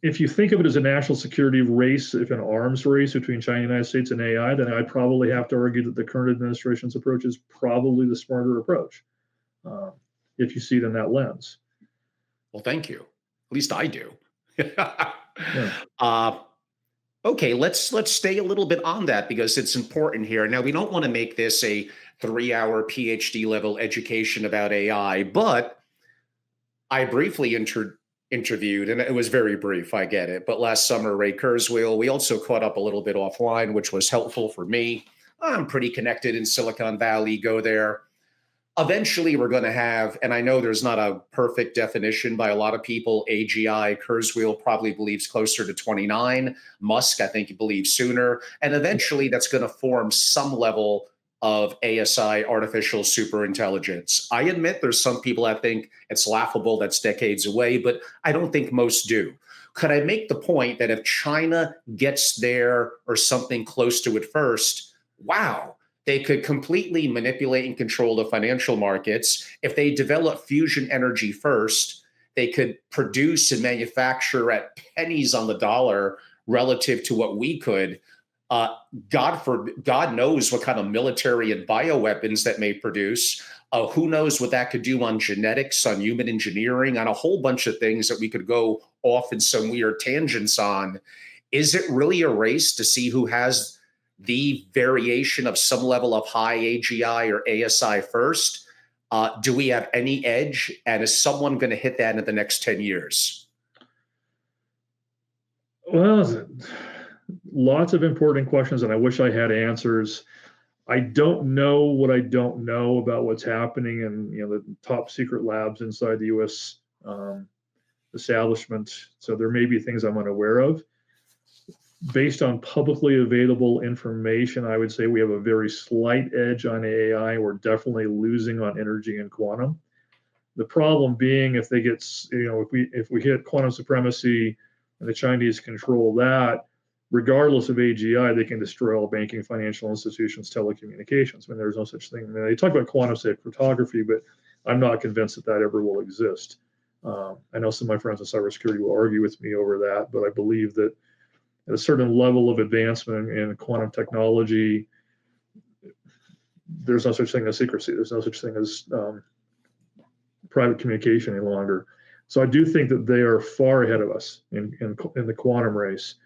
If you think of it as a national security race, if an arms race between China and the United States and AI, then I'd probably have to argue that the current administration's approach is probably the smarter approach, if you see it in that lens. Well, thank you. At least I do. Yeah. Okay, let's stay a little bit on that because it's important here. Now, we don't want to make this a 3-hour PhD level education about AI, but I briefly interviewed, and it was very brief, I get it, but last summer, Ray Kurzweil. We also caught up a little bit offline, which was helpful for me. I'm pretty connected in Silicon Valley, go there. Eventually we're going to have, and I know there's not a perfect definition by a lot of people, AGI, Kurzweil probably believes closer to 29. Musk, I think, he believes sooner. And eventually that's going to form some level of ASI, artificial superintelligence. I admit there's some people that think it's laughable, that's decades away, but I don't think most do. Could I make the point that if China gets there or something close to it first, wow, they could completely manipulate and control the financial markets. If they develop fusion energy first, they could produce and manufacture at pennies on the dollar relative to what we could. Uh, God knows what kind of military and bioweapons that may produce. Who knows what that could do on genetics, on human engineering, on a whole bunch of things that we could go off in some weird tangents on. Is it really a race to see who has the variation of some level of high AGI or ASI first? Do we have any edge? And is someone going to hit that in the next 10 years? Well, lots of important questions, and I wish I had answers. I don't know what I don't know about what's happening in the top secret labs inside the U.S. Establishment. So there may be things I'm unaware of. Based on publicly available information, I would say we have a very slight edge on AI. We're definitely losing on energy and quantum. The problem being, if they get, if we hit quantum supremacy and the Chinese control that, regardless of AGI, they can destroy all banking, financial institutions, telecommunications. I mean, there's no such thing. I mean, they talk about quantum safe cryptography, but I'm not convinced that that ever will exist. I know some of my friends in cybersecurity will argue with me over that, but I believe that at a certain level of advancement in quantum technology, there's no such thing as secrecy. There's no such thing as private communication any longer. So I do think that they are far ahead of us in the quantum race.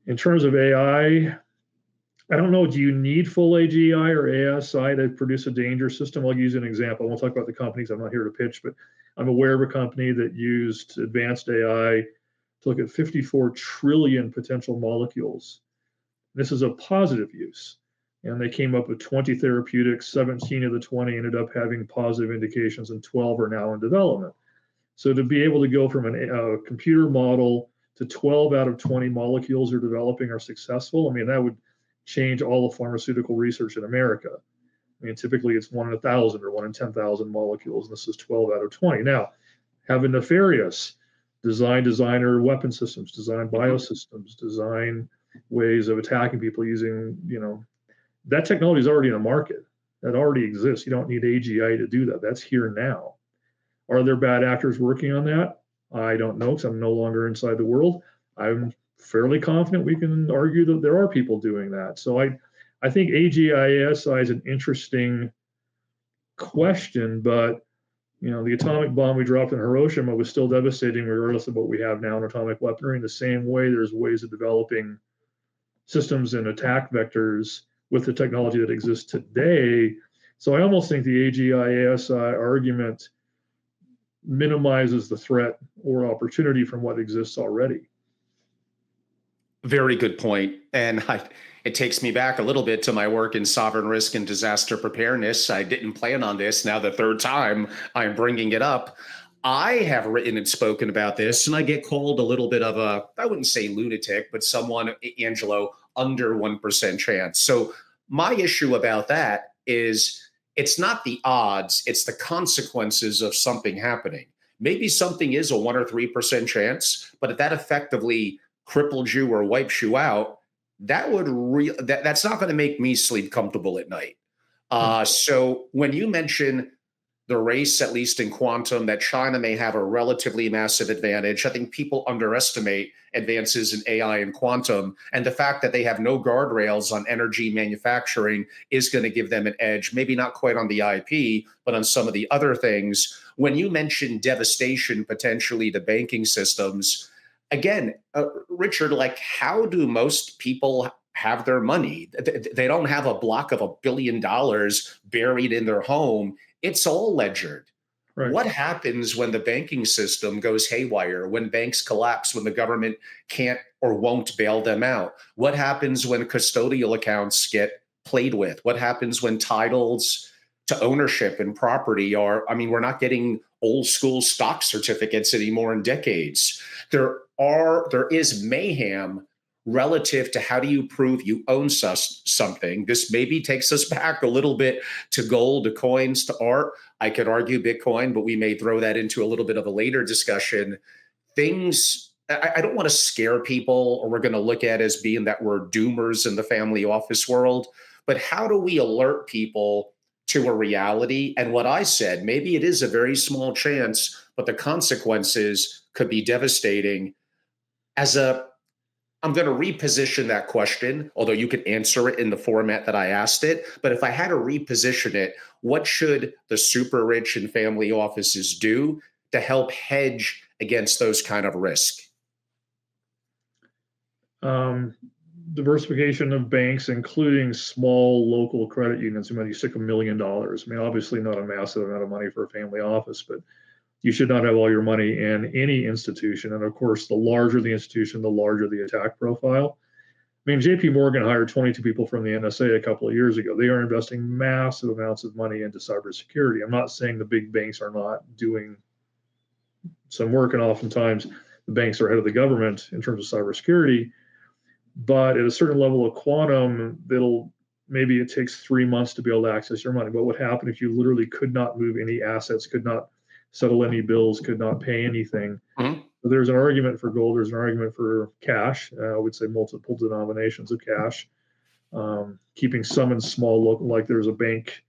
In terms of AI, I don't know, do you need full AGI or ASI to produce a dangerous system? I'll use an example. I won't talk about the companies. I'm not here to pitch, but I'm aware of a company that used advanced AI to look at 54 trillion potential molecules. This is a positive use. And they came up with 20 therapeutics, 17 of the 20 ended up having positive indications, and 12 are now in development. So to be able to go from a computer model to 12 out of 20 molecules are developing are successful, I mean, that would change all the pharmaceutical research in America. I mean, typically it's 1 in 1,000 or 1 in 10,000 molecules, and this is 12 out of 20. Now, have a nefarious designer weapon systems, design biosystems, design ways of attacking people using, that technology is already in the market. That already exists. You don't need AGI to do that. That's here now. Are there bad actors working on that? I don't know, because I'm no longer inside the world. I'm fairly confident we can argue that there are people doing that. So I think AGI-ASI is an interesting question, but the atomic bomb we dropped in Hiroshima was still devastating regardless of what we have now in atomic weaponry. In the same way, there's ways of developing systems and attack vectors with the technology that exists today. So I almost think the AGI-ASI argument minimizes the threat or opportunity from what exists already. Very good point. And it takes me back a little bit to my work in sovereign risk and disaster preparedness. I didn't plan on this. Now, the third time I'm bringing it up. I have written and spoken about this, and I get called a little bit of I wouldn't say lunatic, but someone, Angelo, under 1% chance. So my issue about that is it's not the odds, it's the consequences of something happening. Maybe something is a 1 or 3% chance, but if that effectively crippled you or wipes you out, that's not going to make me sleep comfortable at night. So when you mention the race, at least in quantum, that China may have a relatively massive advantage, I think people underestimate advances in AI and quantum, and the fact that they have no guardrails on energy manufacturing is going to give them an edge, maybe not quite on the IP, but on some of the other things. When you mention devastation potentially to banking systems, again, Richard, like, how do most people have their money? They don't have a block of $1 billion buried in their home. It's all ledgered. Right. What happens when the banking system goes haywire, when banks collapse, when the government can't or won't bail them out? What happens when custodial accounts get played with? What happens when titles to ownership and property are, I mean, we're not getting old school stock certificates anymore in decades. There is mayhem relative to how do you prove you own something. This maybe takes us back a little bit to gold, to coins, to art. I could argue Bitcoin, but we may throw that into a little bit of a later discussion. Things, I don't want to scare people, or we're going to look at as being that we're doomers in the family office world, but how do we alert people to a reality? And what I said, maybe it is a very small chance, but the consequences could be devastating. I'm going to reposition that question, although you could answer it in the format that I asked it. But if I had to reposition it, what should the super rich and family offices do to help hedge against those kind of risk? Diversification of banks, including small local credit unions. When you stick $1 million, I mean, obviously not a massive amount of money for a family office, but you should not have all your money in any institution. And of course, the larger the institution, the larger the attack profile. I mean, JP Morgan hired 22 people from the NSA a couple of years ago. They are investing massive amounts of money into cybersecurity. I'm not saying the big banks are not doing some work, and oftentimes the banks are ahead of the government in terms of cybersecurity. But at a certain level of quantum, maybe it takes 3 months to be able to access your money. What would happen if you literally could not move any assets, could not settle any bills, could not pay anything? Mm-hmm. So there's an argument for gold. There's an argument for cash. I would say multiple denominations of cash. Keeping some in small local, like there's a bank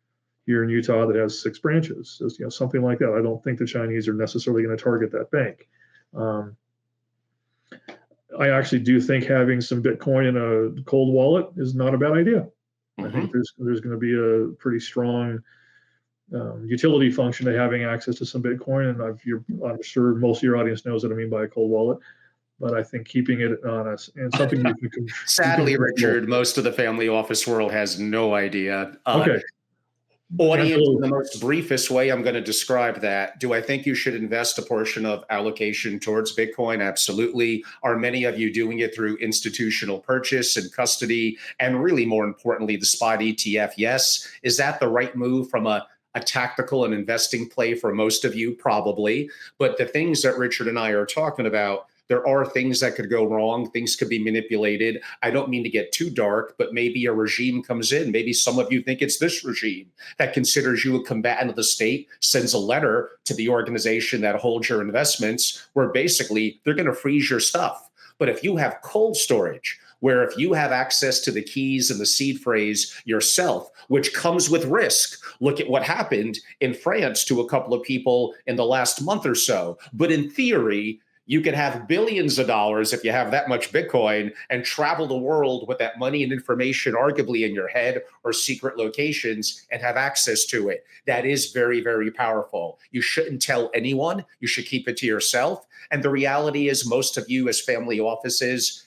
here in Utah that has 6 branches. So, something like that. I don't think the Chinese are necessarily going to target that bank. I actually do think having some Bitcoin in a cold wallet is not a bad idea. Mm-hmm. I think there's going to be a pretty strong utility function to having access to some Bitcoin. And I'm sure most of your audience knows what I mean by a cold wallet. But I think keeping it on us and something you can Sadly, Richard, most of the family office world has no idea. Okay. Audience, in the most briefest way, I'm going to describe that. Do I think you should invest a portion of allocation towards Bitcoin? Absolutely. Are many of you doing it through institutional purchase and custody? And really, more importantly, the spot ETF? Yes. Is that the right move from a tactical and investing play for most of you? Probably. But the things that Richard and I are talking about, there are things that could go wrong. Things could be manipulated. I don't mean to get too dark, but maybe a regime comes in. Maybe some of you think it's this regime that considers you a combatant of the state, sends a letter to the organization that holds your investments, where basically they're going to freeze your stuff. But if you have cold storage, where if you have access to the keys and the seed phrase yourself, which comes with risk, look at what happened in France to a couple of people in the last month or so. But in theory, you could have billions of dollars if you have that much Bitcoin and travel the world with that money and information, arguably in your head or secret locations, and have access to it. That is very, very powerful. You shouldn't tell anyone. You should keep it to yourself. And the reality is, most of you as family offices,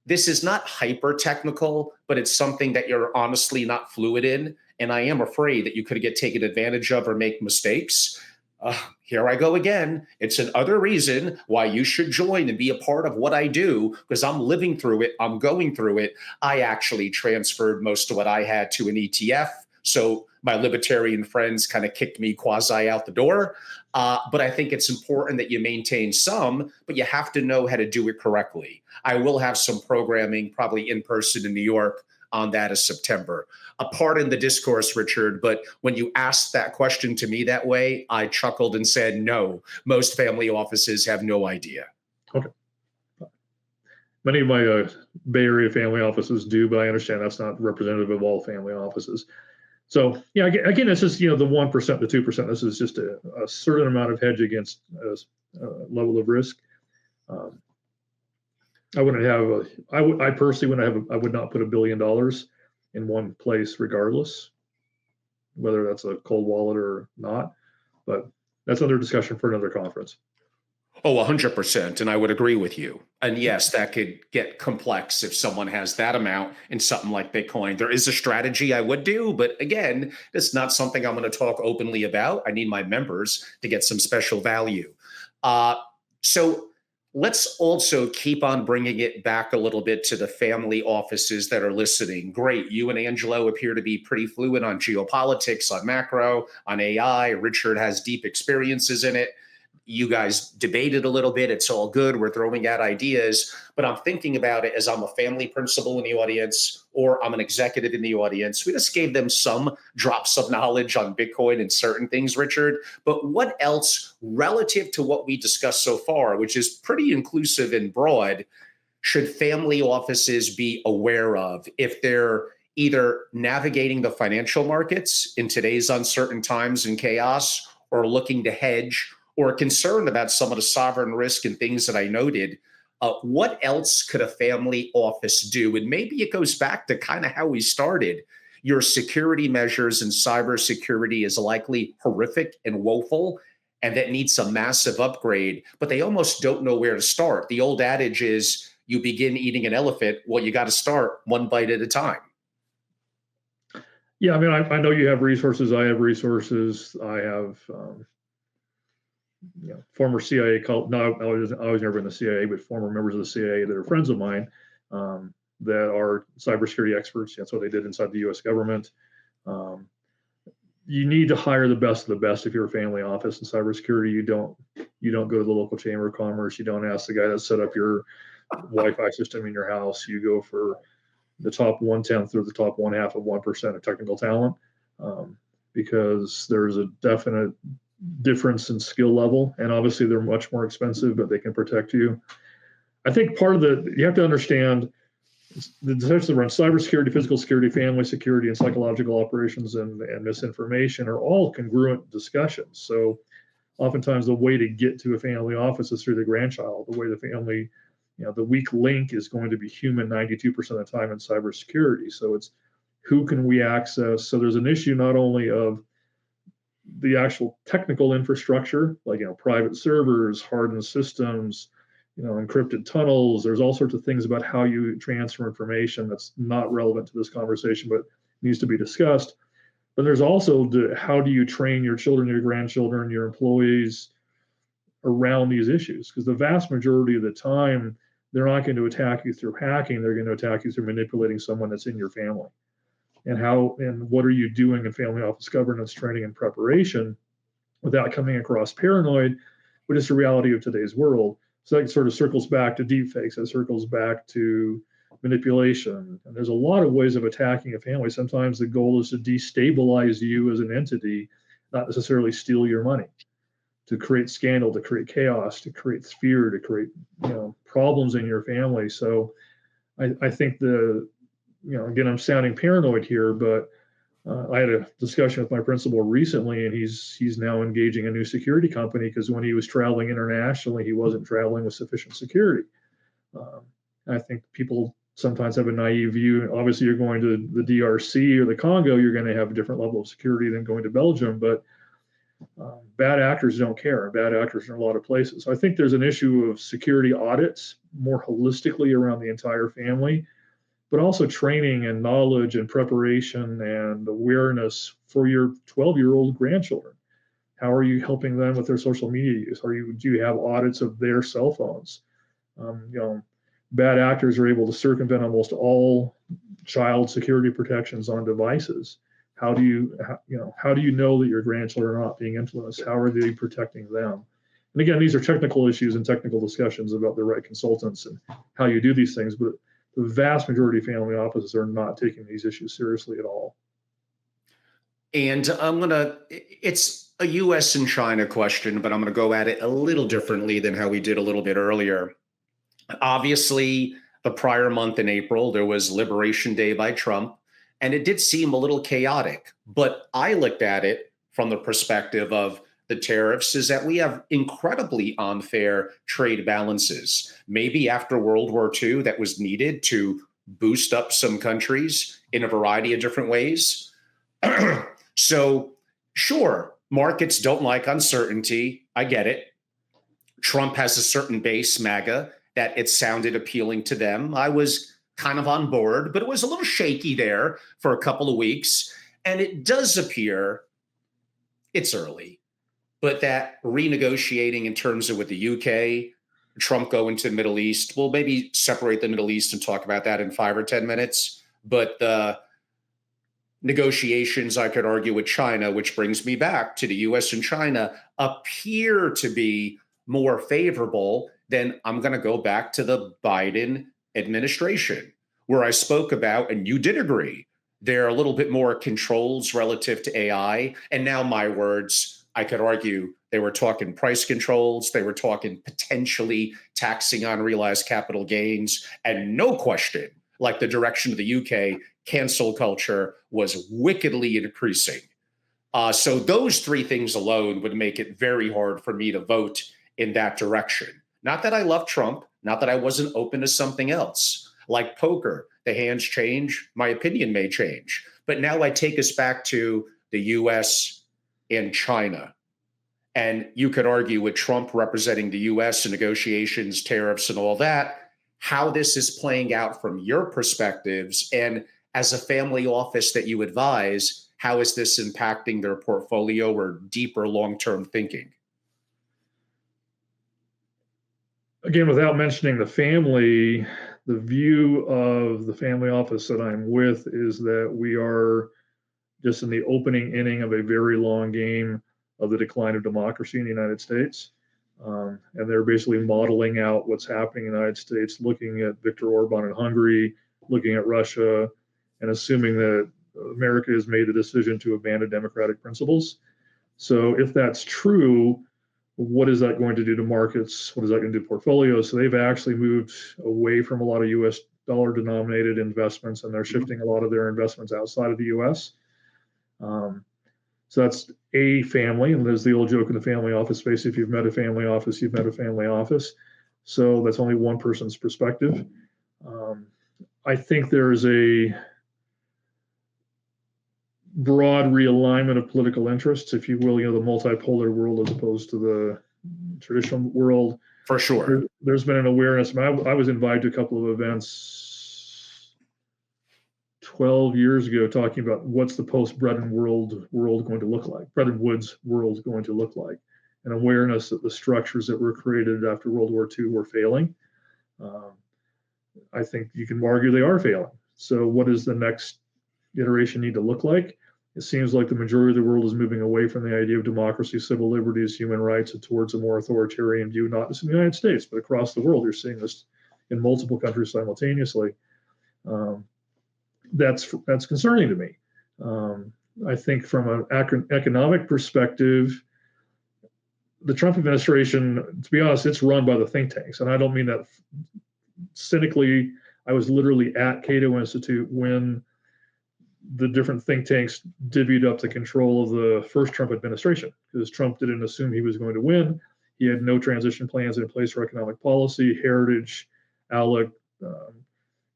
this is not hyper technical, but it's something that you're honestly not fluid in. And I am afraid that you could get taken advantage of or make mistakes. Here I go again. It's another reason why you should join and be a part of what I do, because I'm living through it. I'm going through it. I actually transferred most of what I had to an ETF. So my libertarian friends kind of kicked me quasi out the door. But I think it's important that you maintain some, but you have to know how to do it correctly. I will have some programming, probably in person in New York, on that as September. A part in the discourse, Richard, but when you asked that question to me that way, I chuckled and said, no, most family offices have no idea. Okay. Many of my Bay Area family offices do, but I understand that's not representative of all family offices. So, yeah, again, it's just, the 1%, the 2%, this is just a certain amount of hedge against a level of risk. I wouldn't have, I personally I would not put $1 billion in one place regardless, whether that's a cold wallet or not, but that's another discussion for another conference. Oh, 100%. And I would agree with you. And yes, that could get complex if someone has that amount in something like Bitcoin. There is a strategy I would do, but again, it's not something I'm going to talk openly about. I need my members to get some special value. So Let's also keep on bringing it back a little bit to the family offices that are listening. Great. You and Angelo appear to be pretty fluent on geopolitics, on macro, on AI. Richard has deep experiences in it. You guys debated a little bit. It's all good. We're throwing out ideas, but I'm thinking about it as I'm a family principal in the audience or I'm an executive in the audience. We just gave them some drops of knowledge on Bitcoin and certain things, Richard. But what else relative to what we discussed so far, which is pretty inclusive and broad, should family offices be aware of if they're either navigating the financial markets in today's uncertain times and chaos, or looking to hedge, or concerned about some of the sovereign risk and things that I noted? What else could a family office do? And maybe it goes back to kind of how we started. Your security measures and cybersecurity is likely horrific and woeful, and that needs a massive upgrade, but they almost don't know where to start. The old adage is you begin eating an elephant. Well, you got to start one bite at a time. Yeah, I mean, I know you have resources. I have resources. I have former CIA, no, I was never in the CIA, but former members of the CIA that are friends of mine that are cybersecurity experts. That's what they did inside the U.S. government. You need to hire the best of the best if you're a family office in cybersecurity. You don't go to the local chamber of commerce. You don't ask the guy that set up your Wi-Fi system in your house. You go for the top 1/10 or the top 1/2 of 1% of technical talent, because there's a definite difference in skill level, and obviously they're much more expensive, but they can protect you. I think part of you have to understand the discussions around cybersecurity, physical security, family security, and psychological operations and misinformation are all congruent discussions. So oftentimes the way to get to a family office is through the grandchild. The way the family, the weak link is going to be human 92% of the time in cybersecurity. So it's who can we access? So there's an issue not only of the actual technical infrastructure, like private servers, hardened systems, encrypted tunnels. There's all sorts of things about how you transfer information that's not relevant to this conversation, but needs to be discussed. But there's also how do you train your children, your grandchildren, your employees around these issues? Because the vast majority of the time, they're not going to attack you through hacking. They're going to attack you through manipulating someone that's in your family. And what are you doing in family office governance training and preparation without coming across paranoid, but it's the reality of today's world. So that sort of circles back to deepfakes. That circles back to manipulation. And there's a lot of ways of attacking a family. Sometimes the goal is to destabilize you as an entity, not necessarily steal your money, to create scandal, to create chaos, to create fear, to create problems in your family. So I think again, I'm sounding paranoid here, but I had a discussion with my principal recently, and he's now engaging a new security company because when he was traveling internationally, he wasn't traveling with sufficient security. I think people sometimes have a naive view. Obviously, you're going to the DRC or the Congo, you're going to have a different level of security than going to Belgium, but bad actors don't care. Bad actors are in a lot of places. So I think there's an issue of security audits more holistically around the entire family, but also training and knowledge and preparation and awareness for your 12-year-old grandchildren. How are you helping them with their social media use? Do you have audits of their cell phones? Bad actors are able to circumvent almost all child security protections on devices. How do you know that your grandchildren are not being influenced? How are they protecting them? And again, these are technical issues and technical discussions about the right consultants and how you do these things, but the vast majority of family offices are not taking these issues seriously at all. And it's a US and China question, but I'm going to go at it a little differently than how we did a little bit earlier. Obviously, the prior month in April, there was Liberation Day by Trump, and it did seem a little chaotic. But I looked at it from the perspective of the tariffs is that we have incredibly unfair trade balances. Maybe after World War II, that was needed to boost up some countries in a variety of different ways. So, sure, markets don't like uncertainty. I get it. Trump has a certain base, MAGA, that it sounded appealing to them. I was kind of on board, but it was a little shaky there for a couple of weeks. And it does appear, it's early, but that renegotiating in terms of with the UK, Trump going to the Middle East. We'll maybe separate the Middle East and talk about that in 5 or 10 minutes. But the negotiations, I could argue, with China, which brings me back to the US and China, appear to be more favorable, then I'm going to go back to the Biden administration, where I spoke about, and you did agree, there are a little bit more controls relative to AI. And now, my words, I could argue they were talking price controls, they were talking potentially taxing on realized capital gains, and no question, like the direction of the UK, cancel culture was wickedly increasing. So those three things alone would make it very hard for me to vote in that direction. Not that I love Trump, not that I wasn't open to something else. Like poker, the hands change, my opinion may change. But now I take us back to the US and China. And you could argue with Trump representing the US and negotiations, tariffs, and all that, how this is playing out from your perspectives. And as a family office that you advise, how is this impacting their portfolio or deeper long-term thinking? Again, without mentioning the family, the view of the family office that I'm with is that we are just in the opening inning of a very long game of the decline of democracy in the United States. And they're basically modeling out what's happening in the United States, looking at Viktor Orban in Hungary, looking at Russia, and assuming that America has made the decision to abandon democratic principles. So if that's true, what is that going to do to markets? What is that going to do to portfolios? So they've actually moved away from a lot of US dollar denominated investments, and they're shifting a lot of their investments outside of the US. So that's a family, and there's the old joke in the family office space: if you've met a family office, you've met a family office. So that's only one person's perspective. I think there is a broad realignment of political interests, if you will, the multipolar world as opposed to the traditional world. For sure. There's been an awareness. I was invited to a couple of events 12 years ago talking about what's the post-Bretton world going to look like, Bretton Woods world going to look like, an awareness that the structures that were created after World War II were failing. I think you can argue they are failing. So what does the next iteration need to look like? It seems like the majority of the world is moving away from the idea of democracy, civil liberties, human rights, and towards a more authoritarian view, not just in the United States, but across the world. You're seeing this in multiple countries simultaneously. That's concerning to me. I think from an economic perspective, the Trump administration, to be honest, it's run by the think tanks. And I don't mean that cynically. I was literally at Cato Institute when the different think tanks divvied up the control of the first Trump administration, because Trump didn't assume he was going to win. He had no transition plans in place for economic policy. Heritage, ALEC,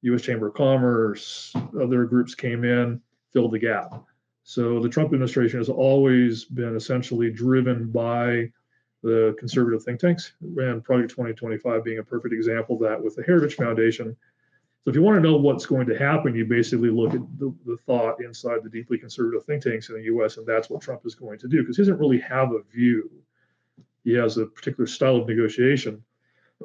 U.S. Chamber of Commerce, other groups came in, filled the gap. So the Trump administration has always been essentially driven by the conservative think tanks, and Project 2025 being a perfect example of that with the Heritage Foundation. So if you want to know what's going to happen, you basically look at the thought inside the deeply conservative think tanks in the U.S., and that's what Trump is going to do, because he doesn't really have a view. He has a particular style of negotiation.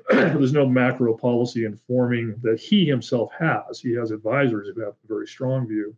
There's no macro policy informing that he himself has. He has advisors who have a very strong view.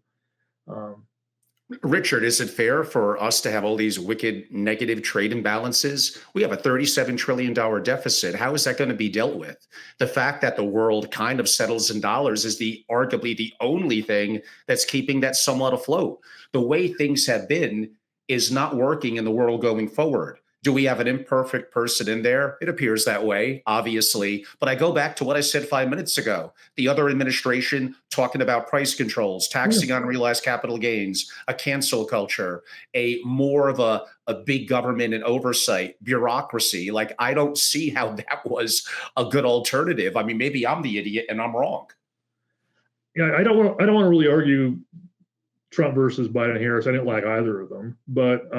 Richard, is it fair for us to have all these wicked negative trade imbalances? We have a $37 trillion deficit. How is that going to be dealt with? The fact that the world kind of settles in dollars is arguably the only thing that's keeping that somewhat afloat. The way things have been is not working in the world going forward. Do we have an imperfect person in there? It appears that way, obviously. But I go back to what I said 5 minutes ago. The other administration talking about price controls, taxing on realized capital gains, a cancel culture, a more of a big government and oversight, bureaucracy. Like, I don't see how that was a good alternative. I mean, maybe I'm the idiot and I'm wrong. Yeah, I don't want to really argue Trump versus Biden and Harris. I didn't like either of them. But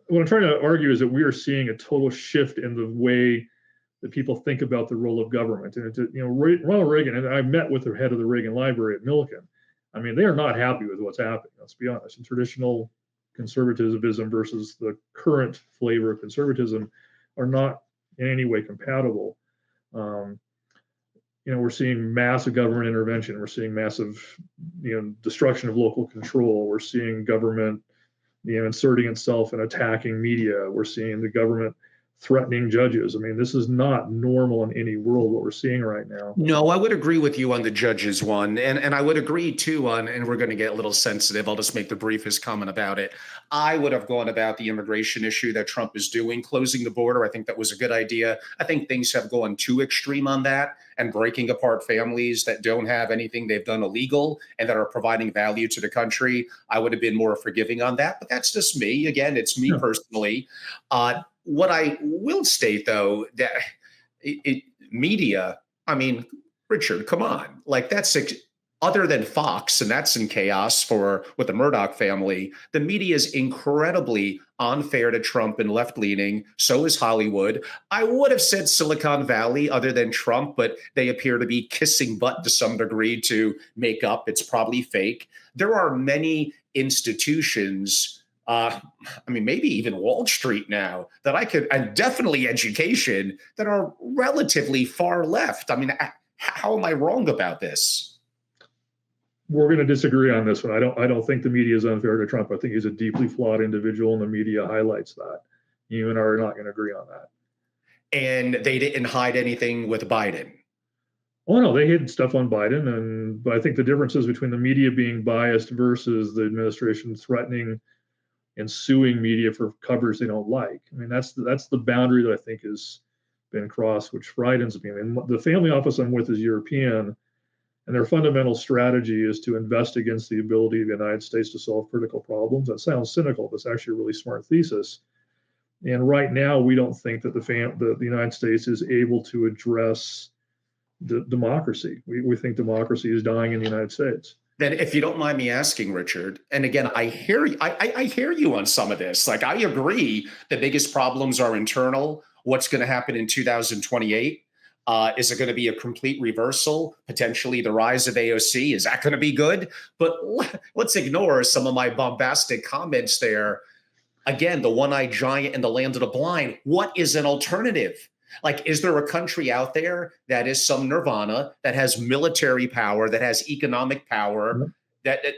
what I'm trying to argue is that we are seeing a total shift in the way that people think about the role of government. And Ronald Reagan, and I met with the head of the Reagan Library at Millikan. I mean, they are not happy with what's happening. Let's be honest. In traditional conservatism versus the current flavor of conservatism, are not in any way compatible. Um, we're seeing massive government intervention. We're seeing massive, destruction of local control. We're seeing government, inserting itself and attacking media. We're seeing the government threatening judges. I mean, this is not normal in any world, what we're seeing right now. No, I would agree with you on the judges one. And I would agree too on, and we're going to get a little sensitive. I'll just make the briefest comment about it. I would have gone about the immigration issue that Trump is doing, closing the border. I think that was a good idea. I think things have gone too extreme on that and breaking apart families that don't have anything they've done illegal and that are providing value to the country. I would have been more forgiving on that. But that's just me. Again, it's me personally. What I will state, though, that media, I mean, Richard, come on. Like other than Fox, and that's in chaos with the Murdoch family, the media is incredibly unfair to Trump and left-leaning. So is Hollywood. I would have said Silicon Valley other than Trump, but they appear to be kissing butt to some degree to make up. It's probably fake. There are many institutions, maybe even Wall Street now, that and definitely education, that are relatively far left. I mean, how am I wrong about this? We're going to disagree on this one. I don't think the media is unfair to Trump. I think he's a deeply flawed individual, and the media highlights that. You and I are not going to agree on that. And they didn't hide anything with Biden. Oh no, they hid stuff on Biden, but I think the differences between the media being biased versus the administration threatening and suing media for coverage they don't like. I mean, that's the boundary that I think has been crossed, which frightens me. I mean, the family office I'm with is European, and their fundamental strategy is to invest against the ability of the United States to solve critical problems. That sounds cynical, but it's actually a really smart thesis. And right now, we don't think that the United States is able to address democracy. We think democracy is dying in the United States. Then, if you don't mind me asking, Richard, and again, I hear you. I hear you on some of this. Like, I agree, the biggest problems are internal. What's going to happen in 2028? Is it going to be a complete reversal? Potentially the rise of AOC? Is that going to be good? But let's ignore some of my bombastic comments there. Again, the one-eyed giant in the land of the blind. What is an alternative? Like, is there a country out there that is some nirvana, that has military power, that has economic power?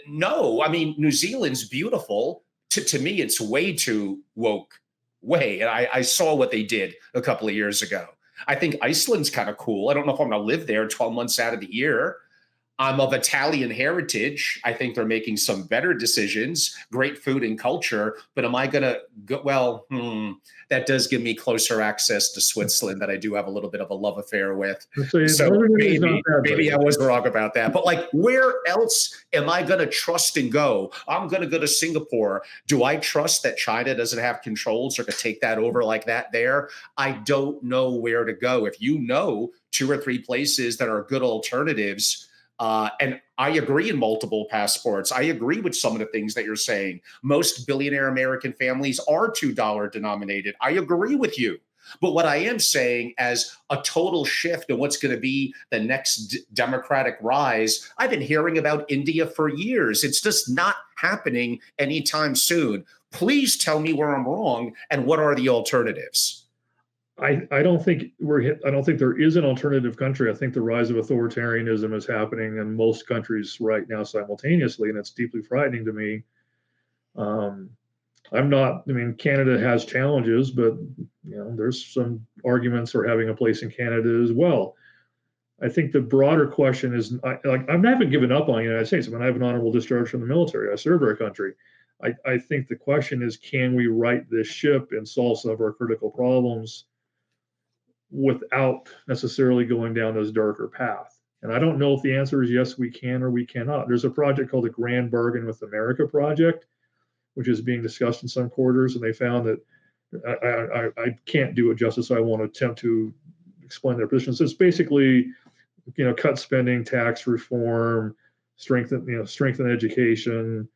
No, I mean, New Zealand's beautiful. To me, it's way too woke. And I saw what they did a couple of years ago. I think Iceland's kind of cool. I don't know if I'm going to live there 12 months out of the year. I'm of Italian heritage. I think they're making some better decisions, great food and culture. But am I going to go? Well, that does give me closer access to Switzerland that I do have a little bit of a love affair with. So maybe I was wrong about that. But like, where else am I going to trust and go? I'm going to go to Singapore. Do I trust that China doesn't have controls or could take that over like that there? I don't know where to go. If you know 2 or 3 places that are good alternatives, and I agree in multiple passports. I agree with some of the things that you're saying. Most billionaire American families are $2 denominated. I agree with you. But what I am saying, as a total shift in what's going to be the next democratic rise, I've been hearing about India for years. It's just not happening anytime soon. Please tell me where I'm wrong and what are the alternatives? I don't think there is an alternative country. I think the rise of authoritarianism is happening in most countries right now simultaneously, and it's deeply frightening to me. Canada has challenges, but there's some arguments for having a place in Canada as well. I think the broader question is, I haven't given up on the United States. I have an honorable discharge from the military. I served our country. I think the question is, can we right this ship and solve some of our critical problems without necessarily going down this darker path? And I don't know if the answer is yes, we can or we cannot. There's a project called the Grand Bargain with America project, which is being discussed in some quarters, and they found that I can't do it justice. So I won't attempt to explain their positions. It's basically, cut spending, tax reform, strengthen education,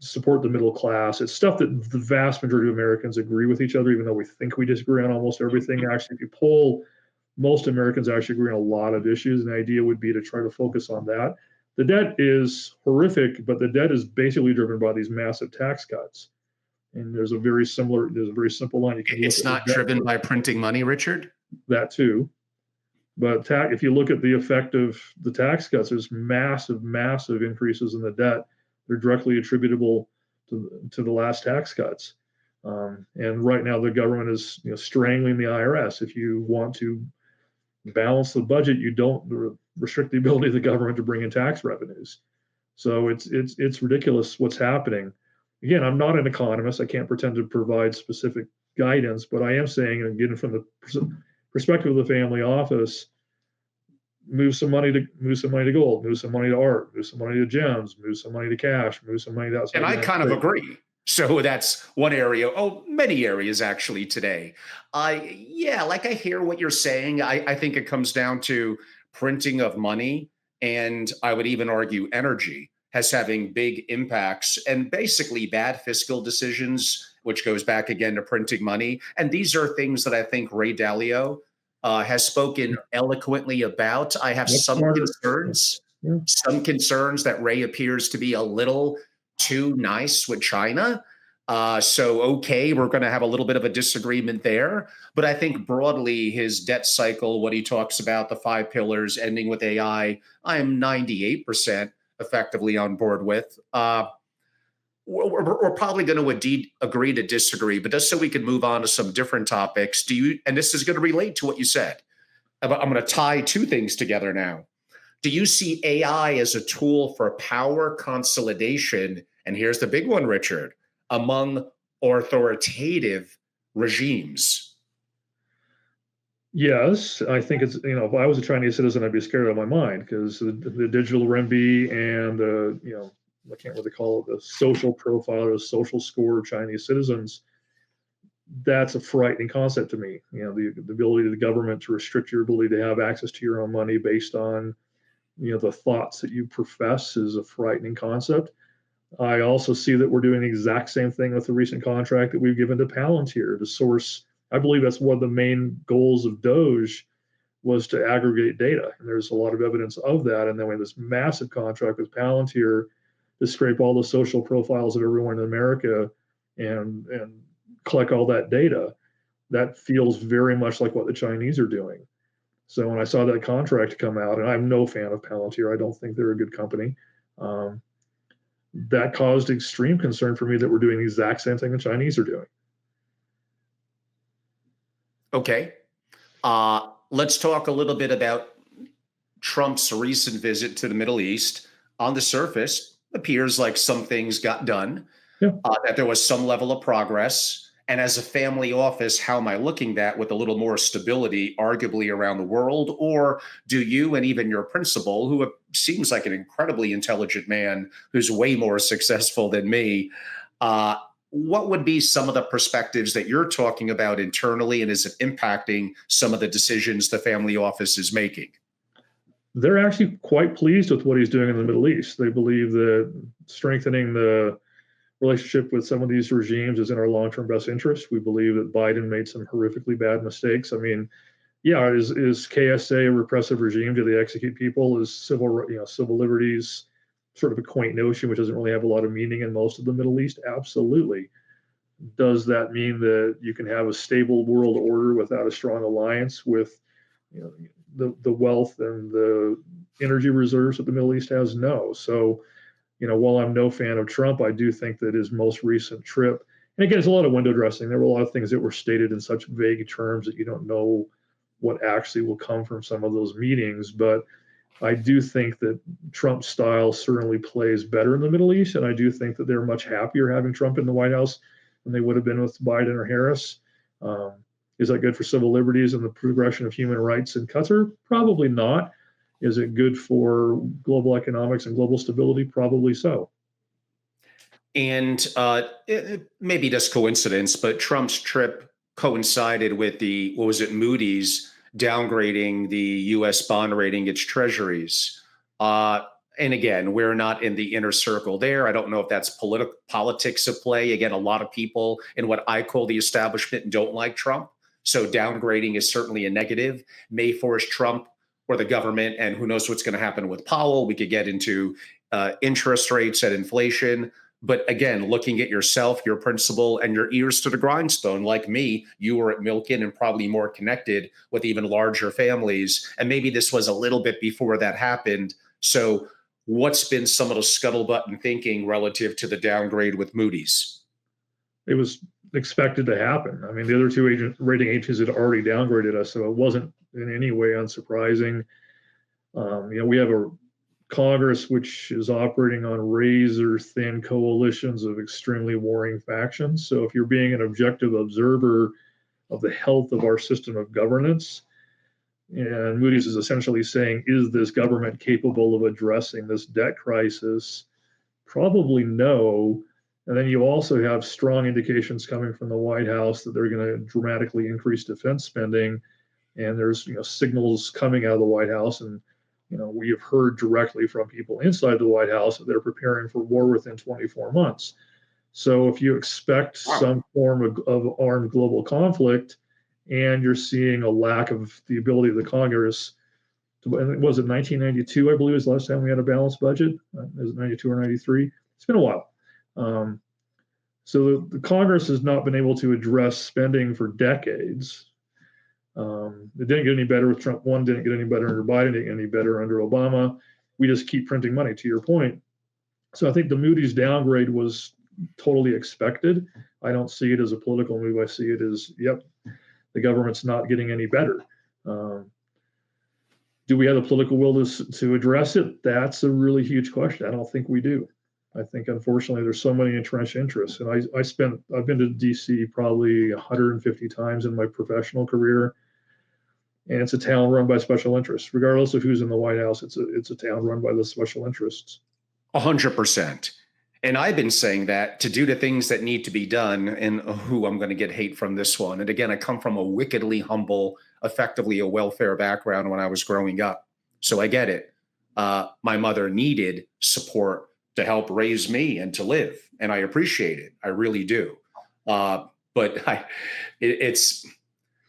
support the middle class. It's stuff that the vast majority of Americans agree with each other, even though we think we disagree on almost everything. Actually, if you poll, most Americans actually agree on a lot of issues. And the idea would be to try to focus on that. The debt is horrific, but the debt is basically driven by these massive tax cuts. And there's a very simple line you can look It's at the not debt driven by printing money, Richard. that too. But if you look at the effect of the tax cuts, there's massive increases in the debt. They're directly attributable to the last tax cuts. And right now, the government is strangling the IRS. If you want to balance the budget, you don't restrict the ability of the government to bring in tax revenues. So it's ridiculous what's happening. Again, I'm not an economist. I can't pretend to provide specific guidance, but I am saying, again, from the perspective of the family office, move some money to gold, move some money to art, move some money to gems, move some money to cash, move some money to outside And the I United kind of States. agree. So that's one area. Oh, many areas actually today. Yeah, like I hear what you're saying. I think it comes down to printing of money, and I would even argue energy has having big impacts, and basically bad fiscal decisions, which goes back again to printing money. And these are things that I think Ray Dalio has spoken eloquently about. I have Much smarter. Yeah. some concerns that Ray appears to be a little too nice with China. So, okay, we're going to have a little bit of a disagreement there. But I think broadly, his debt cycle, what he talks about, the five pillars ending with AI, I am 98% effectively on board with. We're probably going to indeed agree to disagree, but just so we can move on to some different topics, and this is going to relate to what you said. I'm going to tie two things together now. Do you see AI as a tool for power consolidation? And here's the big one, Richard, among authoritative regimes. Yes, I think it's, if I was a Chinese citizen, I'd be scared out of my mind because the digital renminbi and I can't really call it the social profile or the social score of Chinese citizens. That's a frightening concept to me. The ability of the government to restrict your ability to have access to your own money based on, the thoughts that you profess is a frightening concept. I also see that we're doing the exact same thing with the recent contract that we've given to Palantir to source. I believe that's one of the main goals of Doge was to aggregate data. And there's a lot of evidence of that. And then we have this massive contract with Palantir to scrape all the social profiles of everyone in America and collect all that data. That feels very much like what the Chinese are doing. So when I saw that contract come out, and I'm no fan of Palantir, I don't think they're a good company. That caused extreme concern for me that we're doing the exact same thing the Chinese are doing. Okay. Let's talk a little bit about Trump's recent visit to the Middle East. On the surface, appears like some things got done, that there was some level of progress. And as a family office, how am I looking at that with a little more stability, arguably around the world? Or do you and even your principal, who seems like an incredibly intelligent man who's way more successful than me, what would be some of the perspectives that you're talking about internally, and is it impacting some of the decisions the family office is making? They're actually quite pleased with what he's doing in the Middle East. They believe that strengthening the relationship with some of these regimes is in our long-term best interest. We believe that Biden made some horrifically bad mistakes. I mean, yeah, is KSA a repressive regime? Do they execute people? Is civil liberties sort of a quaint notion which doesn't really have a lot of meaning in most of the Middle East? Absolutely. Does that mean that you can have a stable world order without a strong alliance with the wealth and the energy reserves that the Middle East has? No. So while I'm no fan of Trump, I do think that his most recent trip, and again, it's a lot of window dressing. There were a lot of things that were stated in such vague terms that you don't know what actually will come from some of those meetings. But I do think that Trump's style certainly plays better in the Middle East. And I do think that they're much happier having Trump in the White House than they would have been with Biden or Harris. Is that good for civil liberties and the progression of human rights in Qatar? Probably not. Is it good for global economics and global stability? Probably so. And maybe just coincidence, but Trump's trip coincided with Moody's downgrading the U.S. bond rating, its treasuries. And again, we're not in the inner circle there. I don't know if that's politics at play. Again, a lot of people in what I call the establishment don't like Trump. So downgrading is certainly a negative, may force Trump or the government, and who knows what's going to happen with Powell. We could get into interest rates and inflation. But again, looking at yourself, your principal, and your ears to the grindstone, like me, you were at Milken and probably more connected with even larger families. And maybe this was a little bit before that happened. So, what's been some of the scuttlebutt and thinking relative to the downgrade with Moody's? It was expected to happen. I mean, the other two rating agencies had already downgraded us, so it wasn't in any way unsurprising. We have a Congress which is operating on razor thin coalitions of extremely warring factions. So if you're being an objective observer of the health of our system of governance, and Moody's is essentially saying, is this government capable of addressing this debt crisis? Probably no. And then you also have strong indications coming from the White House that they're going to dramatically increase defense spending. And there's signals coming out of the White House, and we have heard directly from people inside the White House that they're preparing for war within 24 months. So if you expect some form of armed global conflict, and you're seeing a lack of the ability of the Congress was it 1992, I believe, was the last time we had a balanced budget? Is it 92 or 93? It's been a while. So the Congress has not been able to address spending for decades. It didn't get any better with Trump. One didn't get any better under Biden, didn't get any better under Obama. We just keep printing money, to your point. So I think the Moody's downgrade was totally expected. I don't see it as a political move. I see it as, yep, the government's not getting any better. Do we have the political will to address it? That's a really huge question. I don't think we do. I think, unfortunately, there's so many entrenched interests. And I've been to DC probably 150 times in my professional career. And it's a town run by special interests. Regardless of who's in the White House, it's a town run by the special interests. 100%. And I've been saying that to do the things that need to be done, and I'm going to get hate from this one. And again, I come from a wickedly humble, effectively a welfare background when I was growing up. So I get it. My mother needed support to help raise me and to live. And I appreciate it. I really do. But it's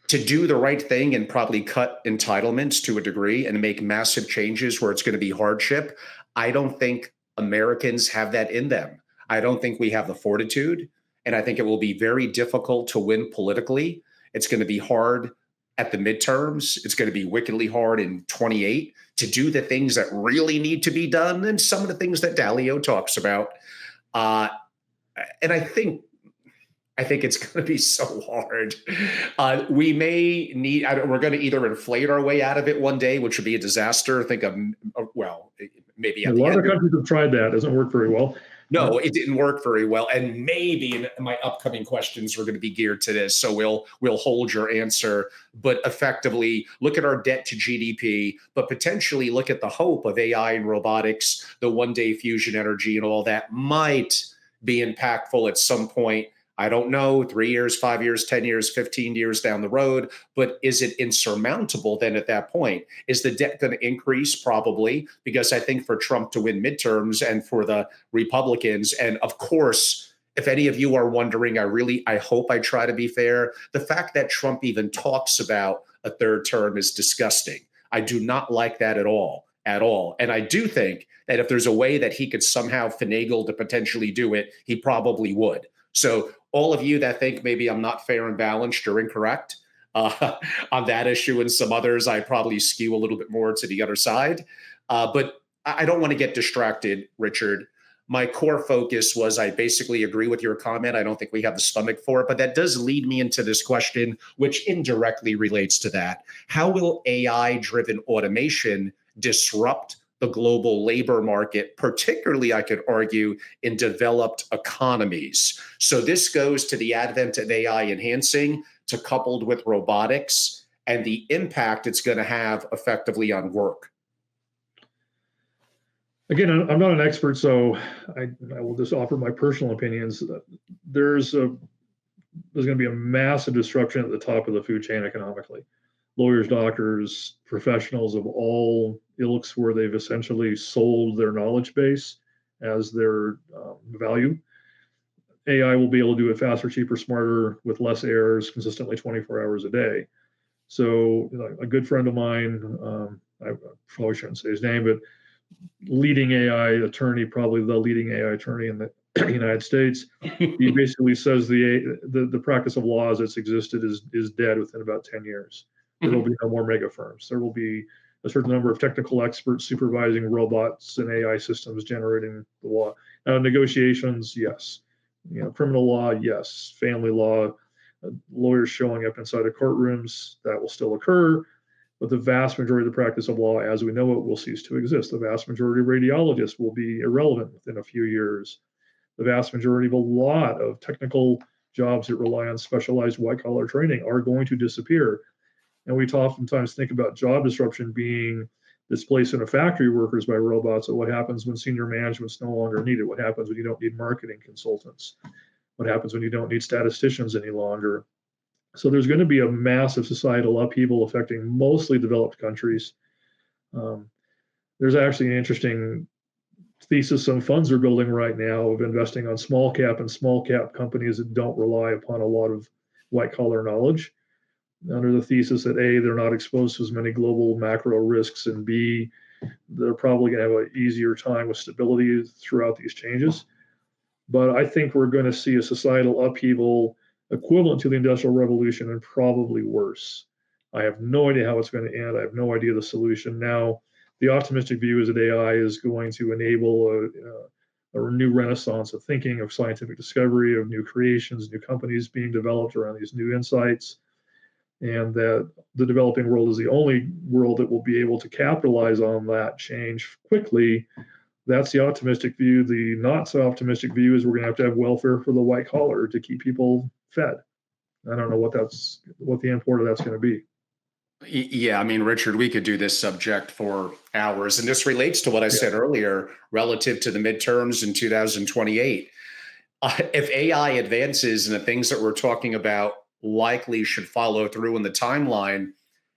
to do the right thing and probably cut entitlements to a degree and make massive changes where it's going to be hardship. I don't think Americans have that in them. I don't think we have the fortitude. And I think it will be very difficult to win politically. It's going to be hard at the midterms. It's going to be wickedly hard in 28 to do the things that really need to be done and some of the things that Dalio talks about. And I think it's going to be so hard. We may need, we're going to either inflate our way out of it one day, which would be a disaster. Think of, well, maybe a lot of countries have tried that. It doesn't work very well. No, it didn't work very well. And maybe my upcoming questions are going to be geared to this. So we'll hold your answer. But effectively, look at our debt to GDP, but potentially look at the hope of AI and robotics, the one-day fusion energy and all that might be impactful at some point. I don't know, 3 years, 5 years, 10 years, 15 years down the road, but is it insurmountable then at that point? Is the debt going to increase? Probably, because I think for Trump to win midterms and for the Republicans, and of course, if any of you are wondering, I hope I try to be fair. The fact that Trump even talks about a third term is disgusting. I do not like that at all. And I do think that if there's a way that he could somehow finagle to potentially do it, he probably would. So all of you that think maybe I'm not fair and balanced or incorrect on that issue and some others, I probably skew a little bit more to the other side. But I don't want to get distracted, Richard. My core focus was I basically agree with your comment. I don't think we have the stomach for it, but that does lead me into this question, which indirectly relates to that. How will AI-driven automation disrupt the global labor market, particularly, I could argue, in developed economies? So this goes to the advent of AI enhancing to coupled with robotics and the impact it's going to have effectively on work. Again, I'm not an expert, so I will just offer my personal opinions. There's going to be a massive disruption at the top of the food chain economically. Lawyers, doctors, professionals of all ilks where they've essentially sold their knowledge base as their value. AI will be able to do it faster, cheaper, smarter, with less errors, consistently 24 hours a day. So a good friend of mine, I probably shouldn't say his name, but leading AI attorney, probably the leading AI attorney in the United States. He basically says the practice of law as it's existed is dead within about 10 years. There will be no more mega firms. There will be a certain number of technical experts supervising robots and AI systems generating the law. Now, negotiations, yes. Criminal law, yes. Family law, lawyers showing up inside of courtrooms, that will still occur. But the vast majority of the practice of law as we know it will cease to exist. The vast majority of radiologists will be irrelevant within a few years. The vast majority of a lot of technical jobs that rely on specialized white collar training are going to disappear. And we oftentimes think about job disruption being displacement of factory workers by robots. So what happens when senior management's no longer needed? What happens when you don't need marketing consultants? What happens when you don't need statisticians any longer? So there's going to be a massive societal upheaval affecting mostly developed countries. There's actually an interesting thesis some funds are building right now of investing on small cap companies that don't rely upon a lot of white collar knowledge, under the thesis that A, they're not exposed to as many global macro risks, and B, they're probably going to have an easier time with stability throughout these changes. But I think we're going to see a societal upheaval equivalent to the Industrial Revolution and probably worse. I have no idea how it's going to end. I have no idea the solution. Now, the optimistic view is that AI is going to enable a new renaissance of thinking, of scientific discovery, of new creations, new companies being developed around these new insights, and that the developing world is the only world that will be able to capitalize on that change quickly. That's the optimistic view. The not so optimistic view is we're going to have welfare for the white collar to keep people fed. I don't know what the import of that's going to be. Yeah, I mean, Richard, we could do this subject for hours, and this relates to what I said earlier relative to the midterms in 2028. If AI advances and the things that we're talking about likely should follow through in the timeline,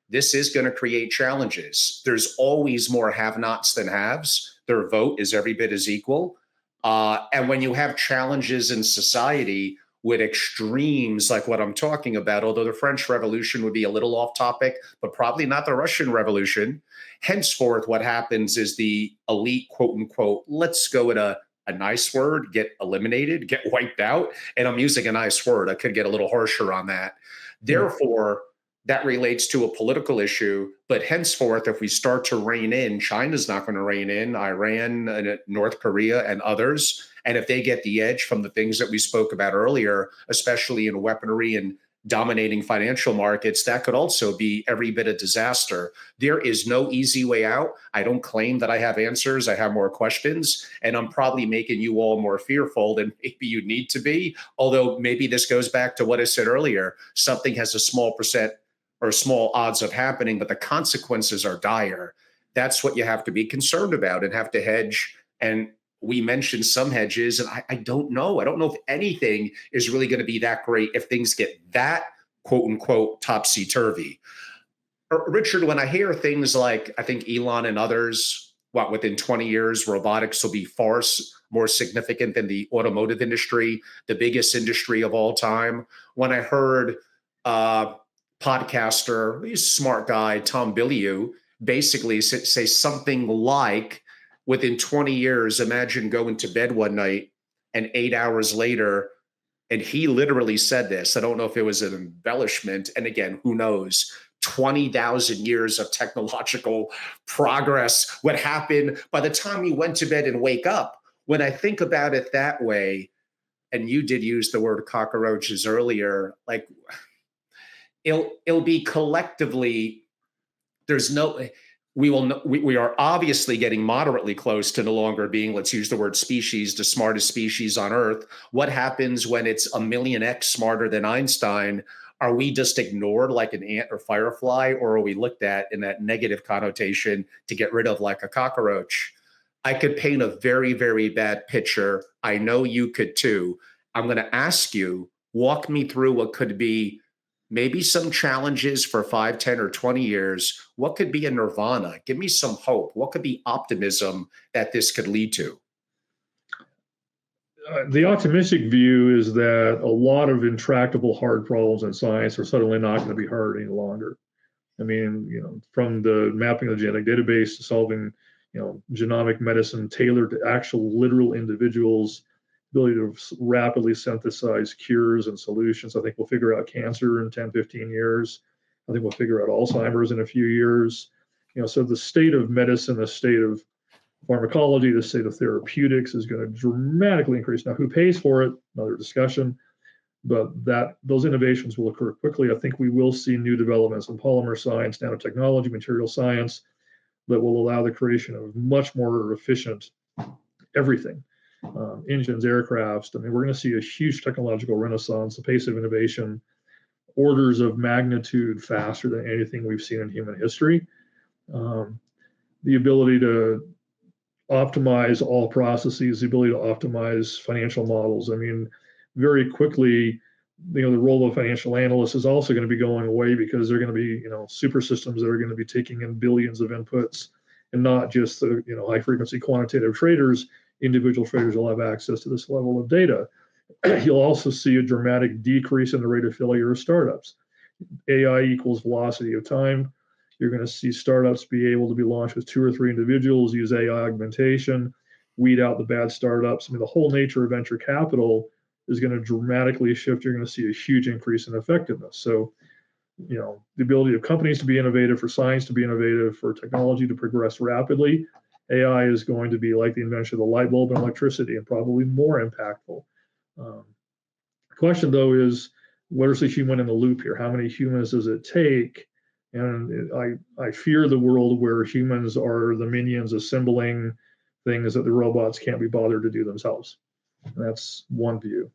this is going to create challenges. There's always more have-nots than haves. Their vote is every bit as equal. And when you have challenges in society with extremes like what I'm talking about, although the French Revolution would be a little off topic, but probably not the Russian Revolution. Henceforth, what happens is the elite, quote unquote, let's go with a nice word, get eliminated, get wiped out. And I'm using a nice word. I could get a little harsher on that. Therefore, that relates to a political issue. But henceforth, if we start to rein in, China's not going to rein in, Iran, and North Korea, and others. And if they get the edge from the things that we spoke about earlier, especially in weaponry and dominating financial markets, that could also be every bit a disaster. There is no easy way out. I don't claim that I have answers. I have more questions, and I'm probably making you all more fearful than maybe you need to be. Although maybe this goes back to what I said earlier. Something has a small percent or small odds of happening, but the consequences are dire. That's what you have to be concerned about and have to hedge. And we mentioned some hedges, and I don't know. I don't know if anything is really going to be that great if things get that quote unquote topsy-turvy. Richard, when I hear things like, I think Elon and others, within 20 years, robotics will be far more significant than the automotive industry, the biggest industry of all time. When I heard podcaster, he's a smart guy, Tom Bilyeu, basically say something like, within 20 years, imagine going to bed one night and 8 hours later, and he literally said this. I don't know if it was an embellishment. And again, who knows? 20,000 years of technological progress would happen by the time you went to bed and wake up. When I think about it that way, and you did use the word cockroaches earlier, like it'll be collectively, there's no, we are obviously getting moderately close to no longer being, let's use the word species, the smartest species on Earth. What happens when it's a million X smarter than Einstein? Are we just ignored like an ant or firefly, or are we looked at in that negative connotation to get rid of like a cockroach? I could paint a very, very bad picture. I know you could too. I'm going to ask you, walk me through what could be maybe some challenges for 5, 10, or 20 years. What could be a nirvana? Give me some hope. What could be optimism that this could lead to? The optimistic view is that a lot of intractable hard problems in science are suddenly not going to be hard any longer. I mean, from the mapping of the genetic database to solving, genomic medicine tailored to actual literal individuals, ability to rapidly synthesize cures and solutions. I think we'll figure out cancer in 10, 15 years. I think we'll figure out Alzheimer's in a few years. So the state of medicine, the state of pharmacology, the state of therapeutics is going to dramatically increase. Now, who pays for it? Another discussion. But those innovations will occur quickly. I think we will see new developments in polymer science, nanotechnology, material science that will allow the creation of much more efficient everything. Engines, aircrafts. I mean, we're going to see a huge technological renaissance, the pace of innovation, orders of magnitude faster than anything we've seen in human history. The ability to optimize all processes, the ability to optimize financial models. I mean, very quickly, the role of financial analyst is also going to be going away because they're going to be, super systems that are going to be taking in billions of inputs, and not just the, high frequency quantitative traders. Individual traders will have access to this level of data. You'll also see a dramatic decrease in the rate of failure of startups. AI equals velocity of time. You're going to see startups be able to be launched with 2 or 3 individuals, use AI augmentation, weed out the bad startups. I mean, the whole nature of venture capital is going to dramatically shift. You're going to see a huge increase in effectiveness. So, the ability of companies to be innovative, for science to be innovative, for technology to progress rapidly, AI is going to be like the invention of the light bulb and electricity, and probably more impactful. The question, though, is where's the human in the loop here? How many humans does it take? And I fear the world where humans are the minions assembling things that the robots can't be bothered to do themselves. That's one view.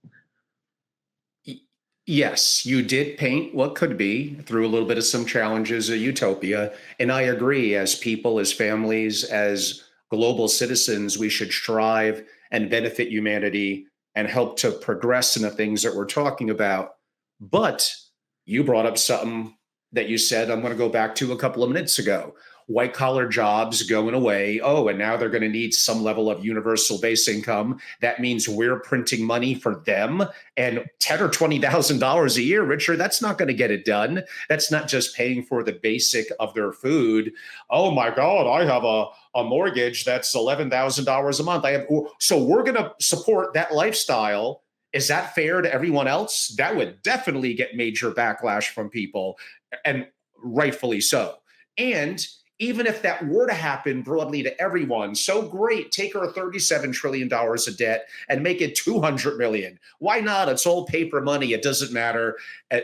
Yes, you did paint what could be through a little bit of some challenges, a utopia. And I agree, as people, as families, as global citizens, we should strive and benefit humanity and help to progress in the things that we're talking about. But you brought up something that you said I'm going to go back to a couple of minutes ago. White collar jobs going away. Oh, and now they're going to need some level of universal base income. That means we're printing money for them, and $10,000 or $20,000 a year, Richard. That's not going to get it done. That's not just paying for the basic of their food. Oh my God, I have a mortgage that's $11,000 a month. So we're going to support that lifestyle. Is that fair to everyone else? That would definitely get major backlash from people, and rightfully so. And even if that were to happen broadly to everyone, so great, take our $37 trillion of debt and make it 200 million. Why not? It's all paper money. It doesn't matter.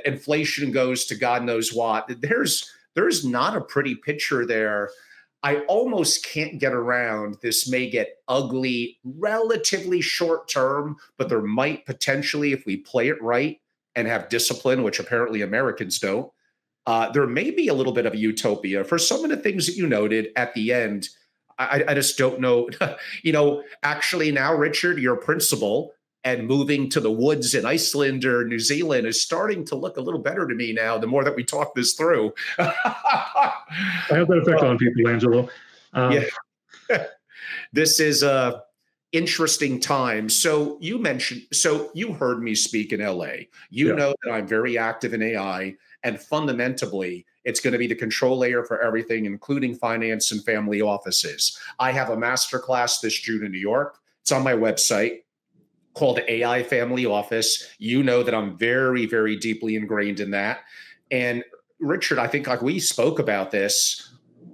Inflation goes to God knows what. There's not a pretty picture there. I almost can't get around. This may get ugly relatively short term, but there might potentially, if we play it right and have discipline, which apparently Americans don't, there may be a little bit of a utopia for some of the things that you noted at the end. I just don't know. Actually now, Richard, your principal and moving to the woods in Iceland or New Zealand is starting to look a little better to me now, the more that we talk this through. I have that effect on people, Angelo. Yeah. This is a interesting time. So you heard me speak in LA. You know that I'm very active in AI, and fundamentally, it's going to be the control layer for everything, including finance and family offices. I have a masterclass this June in New York. It's on my website, called AI Family Office. You know that I'm very, very deeply ingrained in that. And Richard, I think like we spoke about this,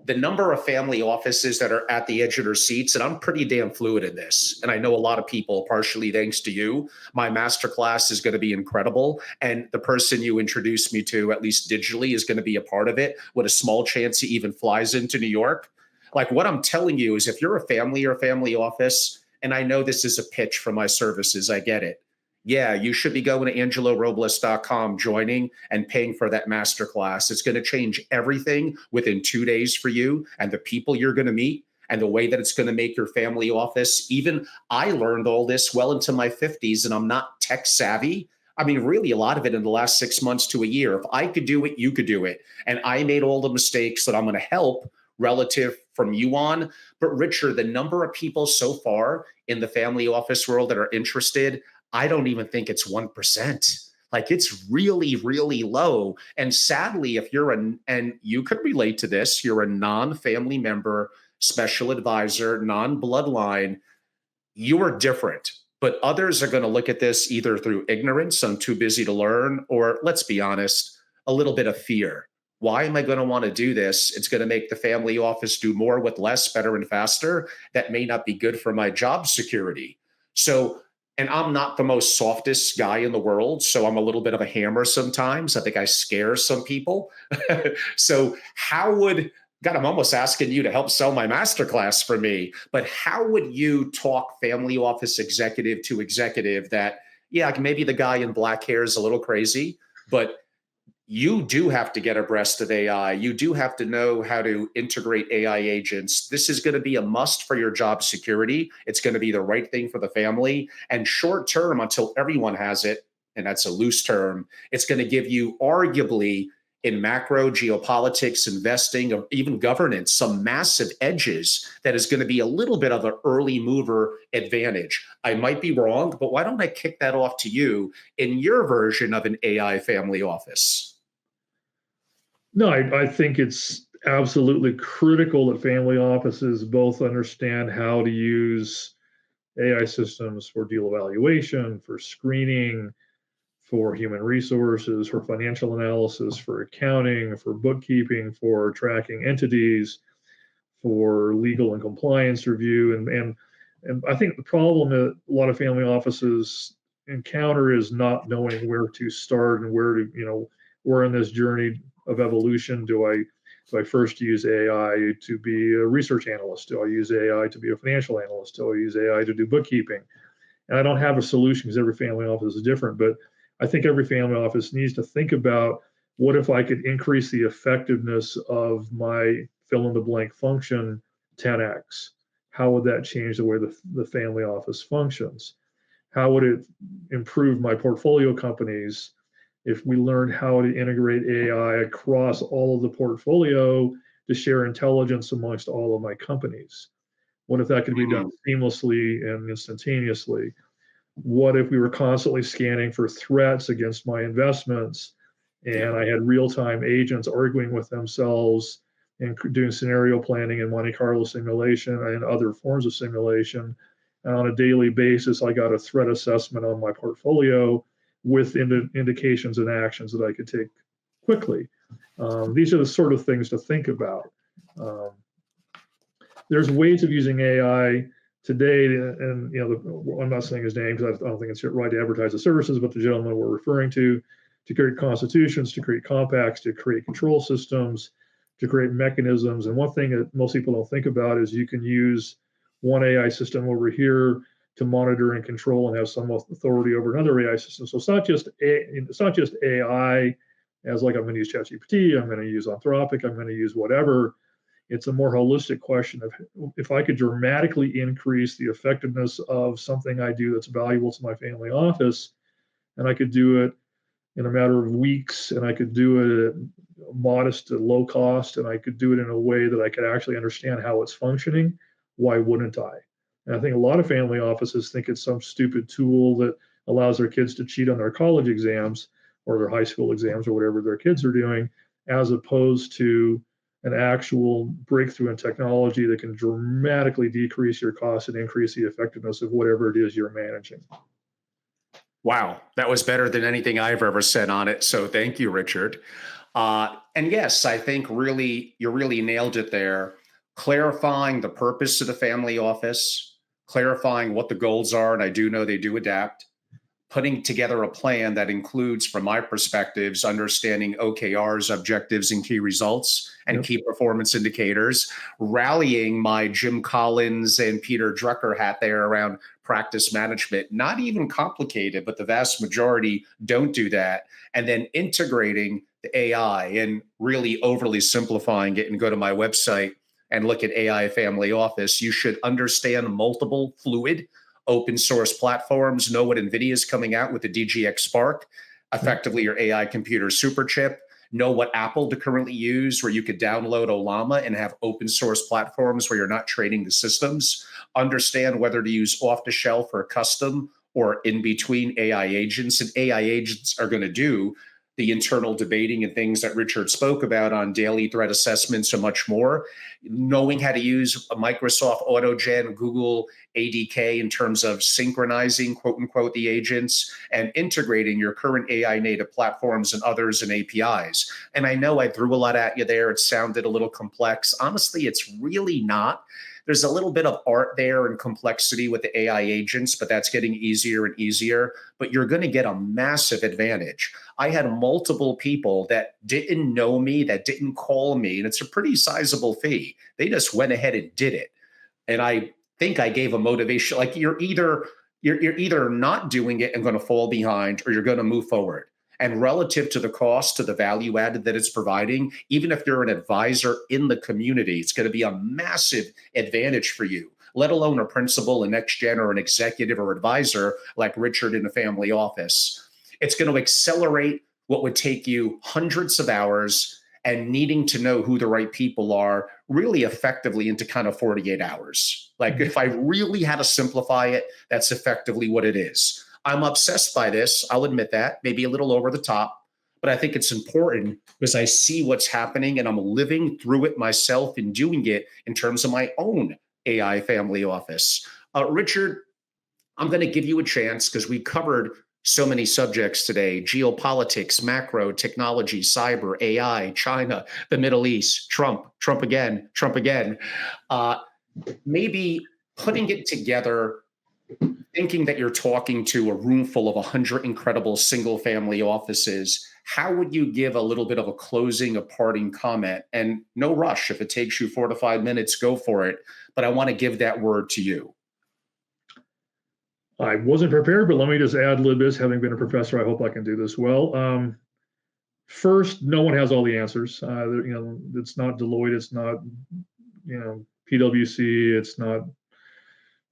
the number of family offices that are at the edge of their seats, and I'm pretty damn fluid in this. And I know a lot of people, partially thanks to you. My masterclass is going to be incredible. And the person you introduced me to, at least digitally, is going to be a part of it with a small chance he even flies into New York. Like, what I'm telling you is, if you're a family or family office, and I know this is a pitch for my services, I get it. Yeah, you should be going to angelorobles.com, joining and paying for that masterclass. It's going to change everything within 2 days for you and the people you're going to meet, and the way that it's going to make your family office. Even I learned all this well into my 50s, and I'm not tech savvy. I mean, really, a lot of it in the last 6 months to a year. If I could do it, you could do it. And I made all the mistakes that I'm going to help relative from you on. But Richard, the number of people so far in the family office world that are interested, I don't even think it's 1%. Like, it's really, really low. And sadly, if you're and you could relate to this, you're a non-family member, special advisor, non-bloodline, you are different. But others are going to look at this either through ignorance, I'm too busy to learn, or let's be honest, a little bit of fear. Why am I going to want to do this? It's going to make the family office do more with less, better, and faster. That may not be good for my job security. So, and I'm not the most softest guy in the world. So I'm a little bit of a hammer sometimes. I think I scare some people. So, how would God, I'm almost asking you to help sell my masterclass for me. But how would you talk family office executive to executive that, yeah, maybe the guy in black hair is a little crazy, but you do have to get abreast of AI. You do have to know how to integrate AI agents. This is going to be a must for your job security. It's going to be the right thing for the family. And short term, until everyone has it, and that's a loose term, it's going to give you arguably in macro geopolitics, investing, or even governance, some massive edges that is going to be a little bit of an early mover advantage. I might be wrong, but why don't I kick that off to you in your version of an AI family office? No, I think it's absolutely critical that family offices both understand how to use AI systems for deal evaluation, for screening, for human resources, for financial analysis, for accounting, for bookkeeping, for tracking entities, for legal and compliance review. And I think the problem that a lot of family offices encounter is not knowing where to start and where to, where in this journey of evolution do I first use AI to be a research analyst? Do I use AI to be a financial analyst? Do I use AI to do bookkeeping? And I don't have a solution because every family office is different, but I think every family office needs to think about what if I could increase the effectiveness of my fill in the blank function 10x? How would that change the way the family office functions? How would it improve my portfolio companies if we learned how to integrate AI across all of the portfolio to share intelligence amongst all of my companies? What if that could be done Mm, seamlessly and instantaneously? What if we were constantly scanning for threats against my investments yeah. and I had real time agents arguing with themselves and doing scenario planning and Monte Carlo simulation and other forms of simulation? And on a daily basis, I got a threat assessment on my portfolio with indications and actions that I could take quickly. These are the sort of things to think about. Um, there's ways of using AI today, and I'm not saying his name because I don't think it's right to advertise the services, but the gentleman we're referring to create constitutions, to create compacts, to create control systems, to create mechanisms. And one thing that most people don't think about is you can use one AI system over here to monitor and control and have some authority over another AI system. So it's not just AI as like I'm going to use ChatGPT, I'm going to use Anthropic, I'm going to use whatever. It's a more holistic question of if I could dramatically increase the effectiveness of something I do that's valuable to my family office, and I could do it in a matter of weeks, and I could do it at modest to low cost, and I could do it in a way that I could actually understand how it's functioning, why wouldn't I? And I think a lot of family offices think it's some stupid tool that allows their kids to cheat on their college exams or their high school exams or whatever their kids are doing, as opposed to an actual breakthrough in technology that can dramatically decrease your costs and increase the effectiveness of whatever it is you're managing. Wow, that was better than anything I've ever said on it. So thank you, Richard. And yes, I think really you really nailed it there. Clarifying the purpose of the family office, clarifying what the goals are, and I do know they do adapt. Putting together a plan that includes, from my perspectives, understanding OKRs, objectives, and key results, and Yep. key performance indicators, rallying my Jim Collins and Peter Drucker hat there around practice management. Not even complicated, but the vast majority don't do that. And then integrating the AI and really overly simplifying it and go to my website and look at AI Family Office. You should understand multiple fluid open source platforms, know what NVIDIA is coming out with the DGX Spark, Yep. effectively your AI computer super chip, know what Apple to currently use, where you could download Olama and have open source platforms where you're not training the systems, understand whether to use off the shelf or custom or in between AI agents. And AI agents are going to do the internal debating and things that Richard spoke about on daily threat assessments and much more. Knowing how to use a Microsoft AutoGen, Google ADK in terms of synchronizing, quote unquote, the agents and integrating your current AI native platforms and others and APIs. And I know I threw a lot at you there. It sounded a little complex. Honestly, it's really not. There's a little bit of art there and complexity with the AI agents, but that's getting easier and easier. But you're going to get a massive advantage. I had multiple people that didn't know me, that didn't call me, and it's a pretty sizable fee. They just went ahead and did it. And I think I gave a motivation. Like you're either not doing it and going to fall behind, or you're going to move forward. And relative to the cost, to the value added that it's providing, even if you're an advisor in the community, it's going to be a massive advantage for you, let alone a principal, a next gen, or an executive or advisor like Richard in a family office. It's going to accelerate what would take you hundreds of hours and needing to know who the right people are really effectively into kind of 48 hours. Like if I really had to simplify it, that's effectively what it is. I'm obsessed by this. I'll admit that, maybe a little over the top, but I think it's important because I see what's happening and I'm living through it myself and doing it in terms of my own AI family office. Richard, I'm going to give you a chance because we covered so many subjects today: geopolitics, macro, technology, cyber, AI, China, the Middle East, Trump again, Trump again. Maybe putting it together, thinking that you're talking to a room full of 100 incredible single family offices, how would you give a little bit of a closing, a parting comment? And no rush. If it takes you 4 to 5 minutes, go for it. But I want to give that word to you. I wasn't prepared, but let me just add a little bit. Having been a professor, I hope I can do this well. First, no one has all the answers. It's not Deloitte, it's not PwC, it's not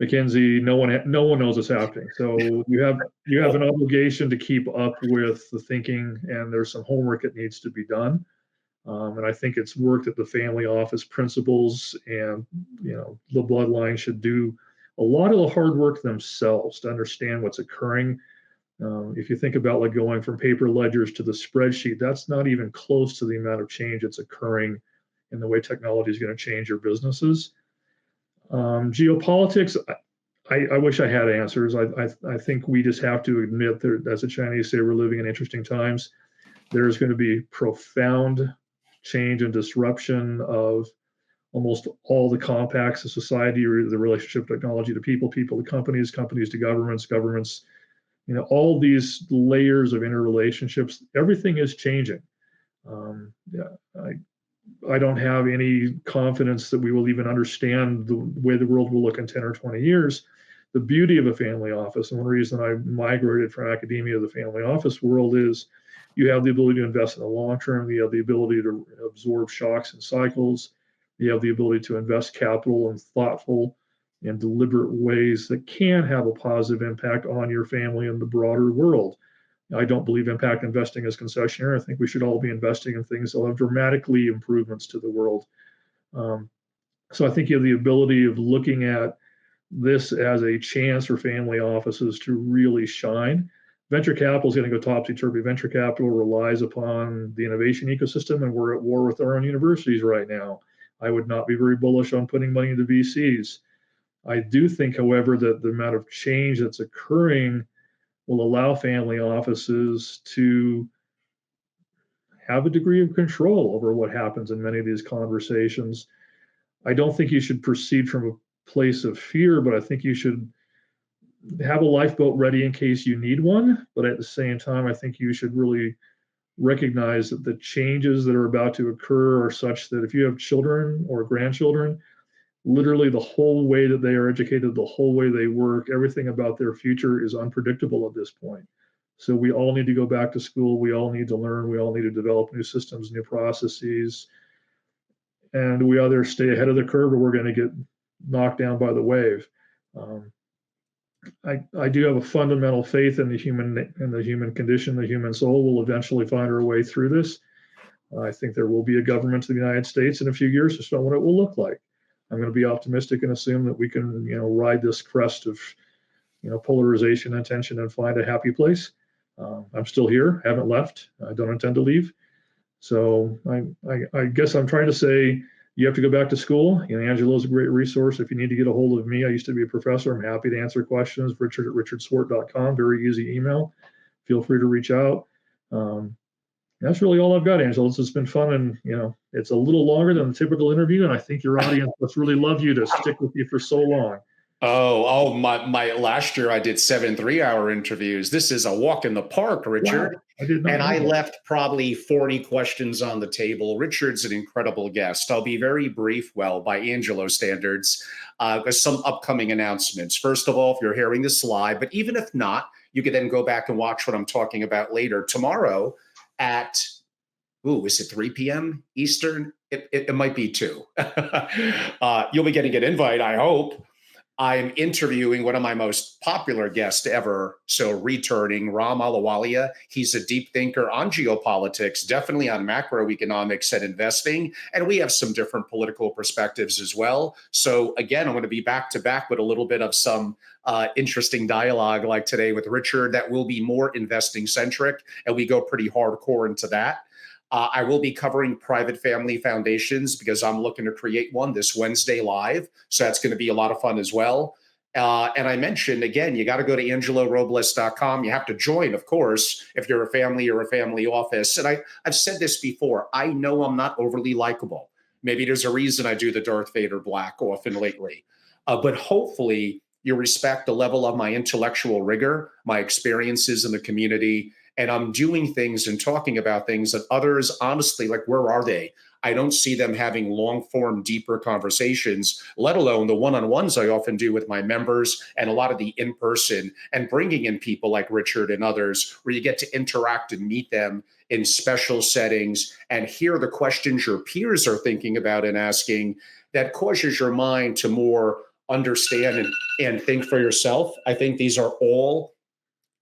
McKinsey. No one knows what's happening. So you have an obligation to keep up with the thinking, and there's some homework that needs to be done. And I think it's work that the family office principals and the bloodline should do a lot of the hard work themselves to understand what's occurring. If you think about like going from paper ledgers to the spreadsheet, that's not even close to the amount of change that's occurring in the way technology is going to change your businesses. Geopolitics, I wish I had answers. I think we just have to admit that, as the Chinese say, we're living in interesting times. There's going to be profound change and disruption of almost all the compacts of society, or the relationship technology to people, people to companies, companies to governments, governments, all these layers of interrelationships. Everything is changing. I don't have any confidence that we will even understand the way the world will look in 10 or 20 years. The beauty of a family office, and one reason I migrated from academia to the family office world, is you have the ability to invest in the long term. You have the ability to absorb shocks and cycles. You have the ability to invest capital in thoughtful and deliberate ways that can have a positive impact on your family and the broader world. I don't believe impact investing is concessionary. I think we should all be investing in things that will have dramatically improvements to the world. So I think you have the ability of looking at this as a chance for family offices to really shine. Venture capital is going to go topsy-turvy. Venture capital relies upon the innovation ecosystem, and we're at war with our own universities right now. I would not be very bullish on putting money into VCs. I do think, however, that the amount of change that's occurring will allow family offices to have a degree of control over what happens in many of these conversations. I don't think you should proceed from a place of fear, but I think you should have a lifeboat ready in case you need one. But at the same time, I think you should really recognize that the changes that are about to occur are such that if you have children or grandchildren, literally the whole way that they are educated, the whole way they work, everything about their future is unpredictable at this point. So we all need to go back to school. We all need to learn. We all need to develop new systems, new processes. And we either stay ahead of the curve or we're going to get knocked down by the wave. I do have a fundamental faith in the human condition. The human soul will eventually find our way through this. I think there will be a government of the United States in a few years. Just don't know what it will look like. I'm going to be optimistic and assume that we can, ride this crest of, polarization and tension and find a happy place. I'm still here, haven't left. I don't intend to leave. So I guess I'm trying to say you have to go back to school. Angelo's a great resource. If you need to get a hold of me, I used to be a professor. I'm happy to answer questions. Richard@richardswart.com, very easy email. Feel free to reach out. Um, that's really all I've got, Angela. It's been fun, and it's a little longer than the typical interview, and I think your audience must really love you to stick with you for so long. My last year I did 7 3-hour interviews. This is a walk in the park, Richard. Wow, I did not And know I that. left probably 40 questions on the table. Richard's an incredible guest. I'll be very brief, well, by Angelo standards, with some upcoming announcements. First of all, if you're hearing this live, but even if not, you can then go back and watch what I'm talking about later. Tomorrow at, is it 3 p.m. Eastern? It might be 2. You'll be getting an invite, I hope. I'm interviewing one of my most popular guests ever. So, returning Ram Alawalia. He's a deep thinker on geopolitics, definitely on macroeconomics and investing. And we have some different political perspectives as well. So, again, I'm going to be back to back with a little bit of some interesting dialogue like today with Richard that will be more investing centric. And we go pretty hardcore into that. I will be covering private family foundations because I'm looking to create one this Wednesday live. So that's going to be a lot of fun as well. And I mentioned, again, you got to go to angelorobles.com. You have to join, of course, if you're a family or a family office. And I've said this before. I know I'm not overly likable. Maybe there's a reason I do the Darth Vader black often lately. But hopefully you respect the level of my intellectual rigor, my experiences in the community, and I'm doing things and talking about things that others, honestly, like, where are they? I don't see them having long form, deeper conversations, let alone the one on ones I often do with my members and a lot of the in person, and bringing in people like Richard and others where you get to interact and meet them in special settings and hear the questions your peers are thinking about and asking that causes your mind to more understand and think for yourself. I think these are all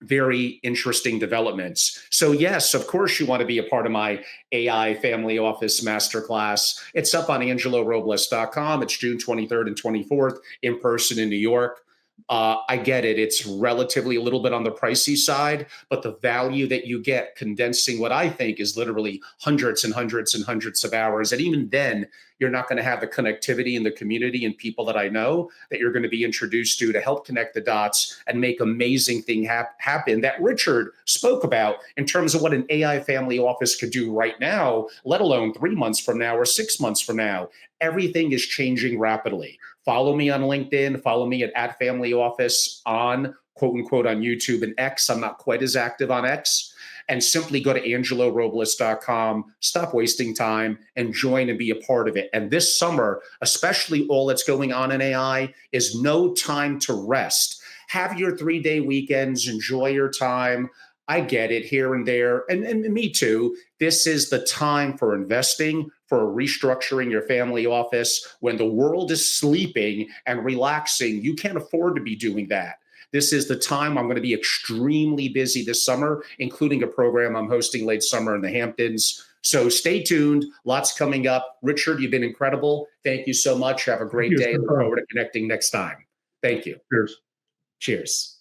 very interesting developments. So yes, of course you want to be a part of my AI Family Office Masterclass. It's up on angelorobles.com. It's June 23rd and 24th in person in New York. I get it. It's relatively a little bit on the pricey side, but the value that you get condensing what I think is literally hundreds and hundreds and hundreds of hours. And even then, you're not going to have the connectivity in the community and people that I know that you're going to be introduced to help connect the dots and make amazing things happen that Richard spoke about in terms of what an AI family office could do right now, let alone 3 months from now or 6 months from now. Everything is changing rapidly. Follow me on LinkedIn. Follow me at Family Office on quote unquote on YouTube and X. I'm not quite as active on X. And simply go to angelorobles.com, stop wasting time, and join and be a part of it. And this summer, especially all that's going on in AI, is no time to rest. Have your 3-day weekends, enjoy your time. I get it here and there, and me too. This is the time for investing, for restructuring your family office. When the world is sleeping and relaxing, you can't afford to be doing that. This is the time. I'm going to be extremely busy this summer, including a program I'm hosting late summer in the Hamptons. So stay tuned. Lots coming up. Richard, you've been incredible. Thank you so much. Have a great day. Look forward to connecting next time. Thank you. Cheers. Cheers.